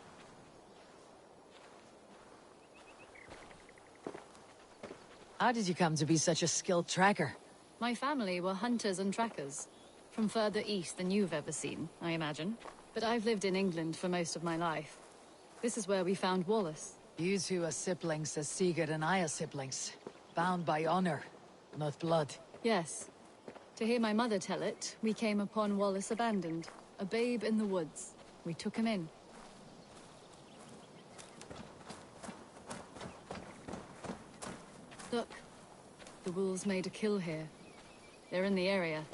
How did you come to be such a skilled tracker? My family were hunters and trackers. From further east than you've ever seen, I imagine. But I've lived in England for most of my life. This is where we found Wallace. You two are siblings as Sigurd and I are siblings. Bound by honor, not blood. Yes. To hear my mother tell it, we came upon Wallace abandoned. A babe in the woods. We took him in. Look. The wolves made a kill here. They're in the area.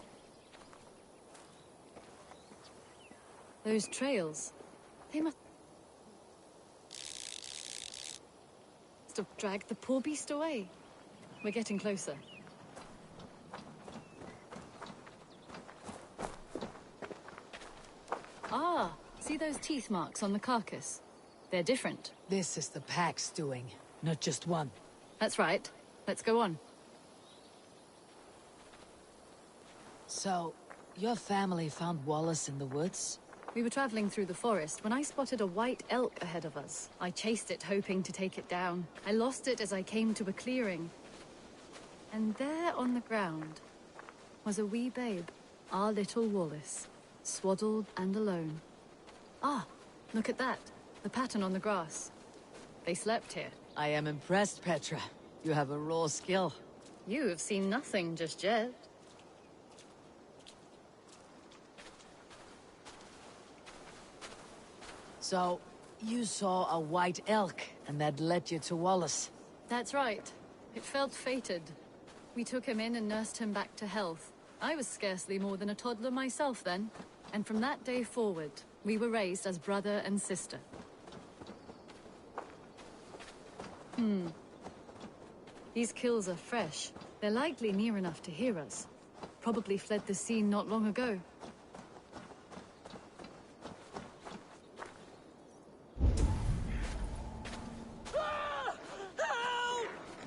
Those trails. They must have dragged the poor beast away. We're getting closer. Ah, see those teeth marks on the carcass? They're different. This is the pack's doing, not just one. That's right. Let's go on. So, your family found Wallace in the woods? We were traveling through the forest when I spotted a white elk ahead of us. I chased it, hoping to take it down. I lost it as I came to a clearing. And there on the ground was a wee babe, our little Wallace, swaddled and alone. Ah, look at that. The pattern on the grass. They slept here. I am impressed, Petra. You have a raw skill. You have seen nothing just yet. So, you saw a white elk, and that led you to Wallace? That's right. It felt fated. We took him in and nursed him back to health. I was scarcely more than a toddler myself then. And from that day forward, we were raised as brother and sister. These kills are fresh. They're likely near enough to hear us. Probably fled the scene not long ago.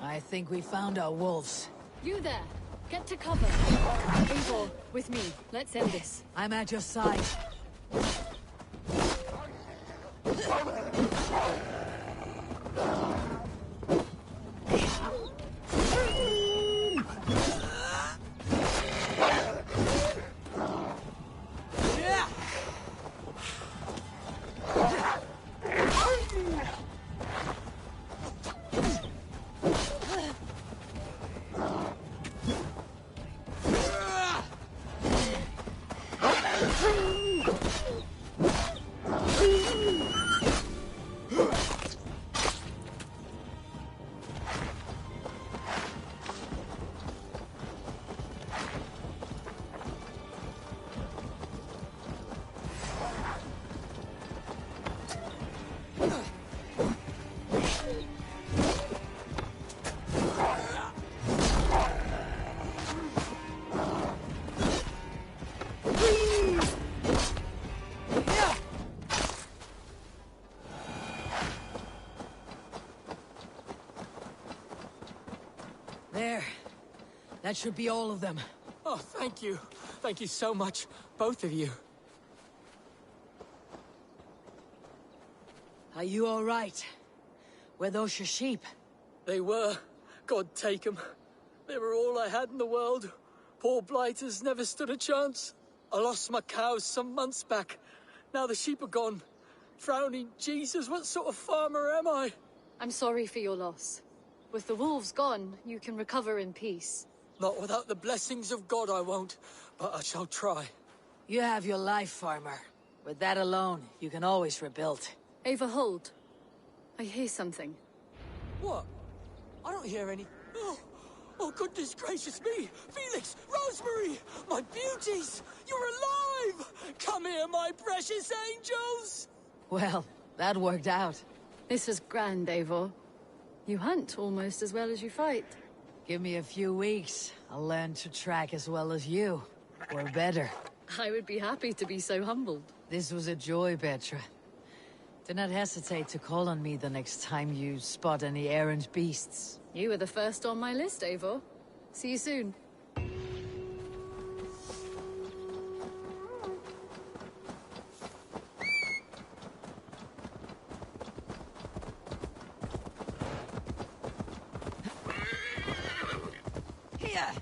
I think we found our wolves. You there! Get to cover! Eivor, with me. Let's end this. I'm at your side. There. That should be all of them. Oh, thank you. Thank you so much, both of you. Are you all right? Were those your sheep? They were. God take them. They were all I had in the world. Poor blighters never stood a chance. I lost my cows some months back. Now the sheep are gone. Frowning Jesus, what sort of farmer am I? I'm sorry for your loss. With the wolves gone, you can recover in peace. Not without the blessings of God I won't, but I shall try. You have your life, farmer. With that alone, you can always rebuild. Ava, hold. I hear something. What? I don't hear any... Oh, goodness gracious me! Felix! Rosemary! My beauties! You're alive! Come here, my precious angels! Well, that worked out. This was grand, Eivor. You hunt almost as well as you fight. Give me a few weeks. I'll learn to track as well as you. Or better. I would be happy to be so humbled. This was a joy, Petra. Do not hesitate to call on me the next time you spot any errant beasts. You were the first on my list, Eivor. See you soon. Here!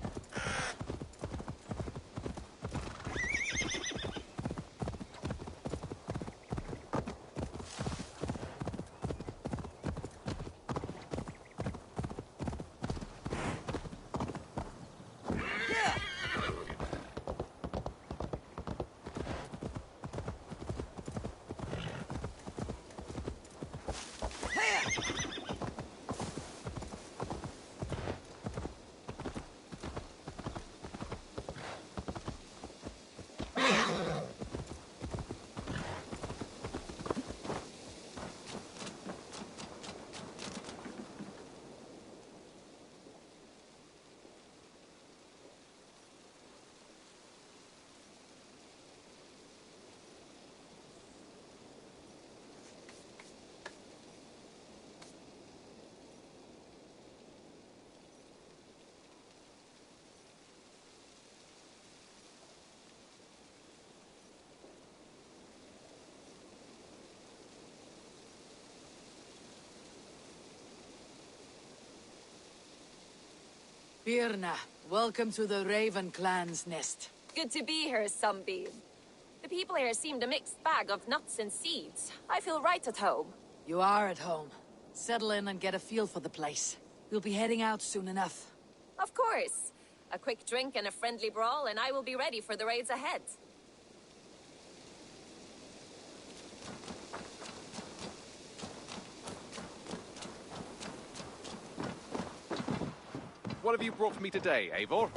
Birna, welcome to the Raven Clan's nest. Good to be here, Sunbeam. The people here seemed a mixed bag of nuts and seeds. I feel right at home. You are at home. Settle in and get a feel for the place. We'll be heading out soon enough. Of course. A quick drink and a friendly brawl, and I will be ready for the raids ahead. What have you brought for me today, Eivor?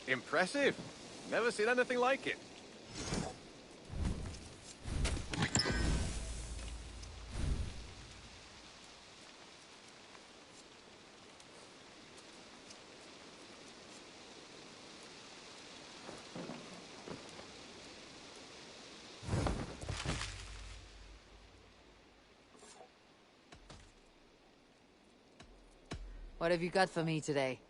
Impressive. Never seen anything like it. What have you got for me today?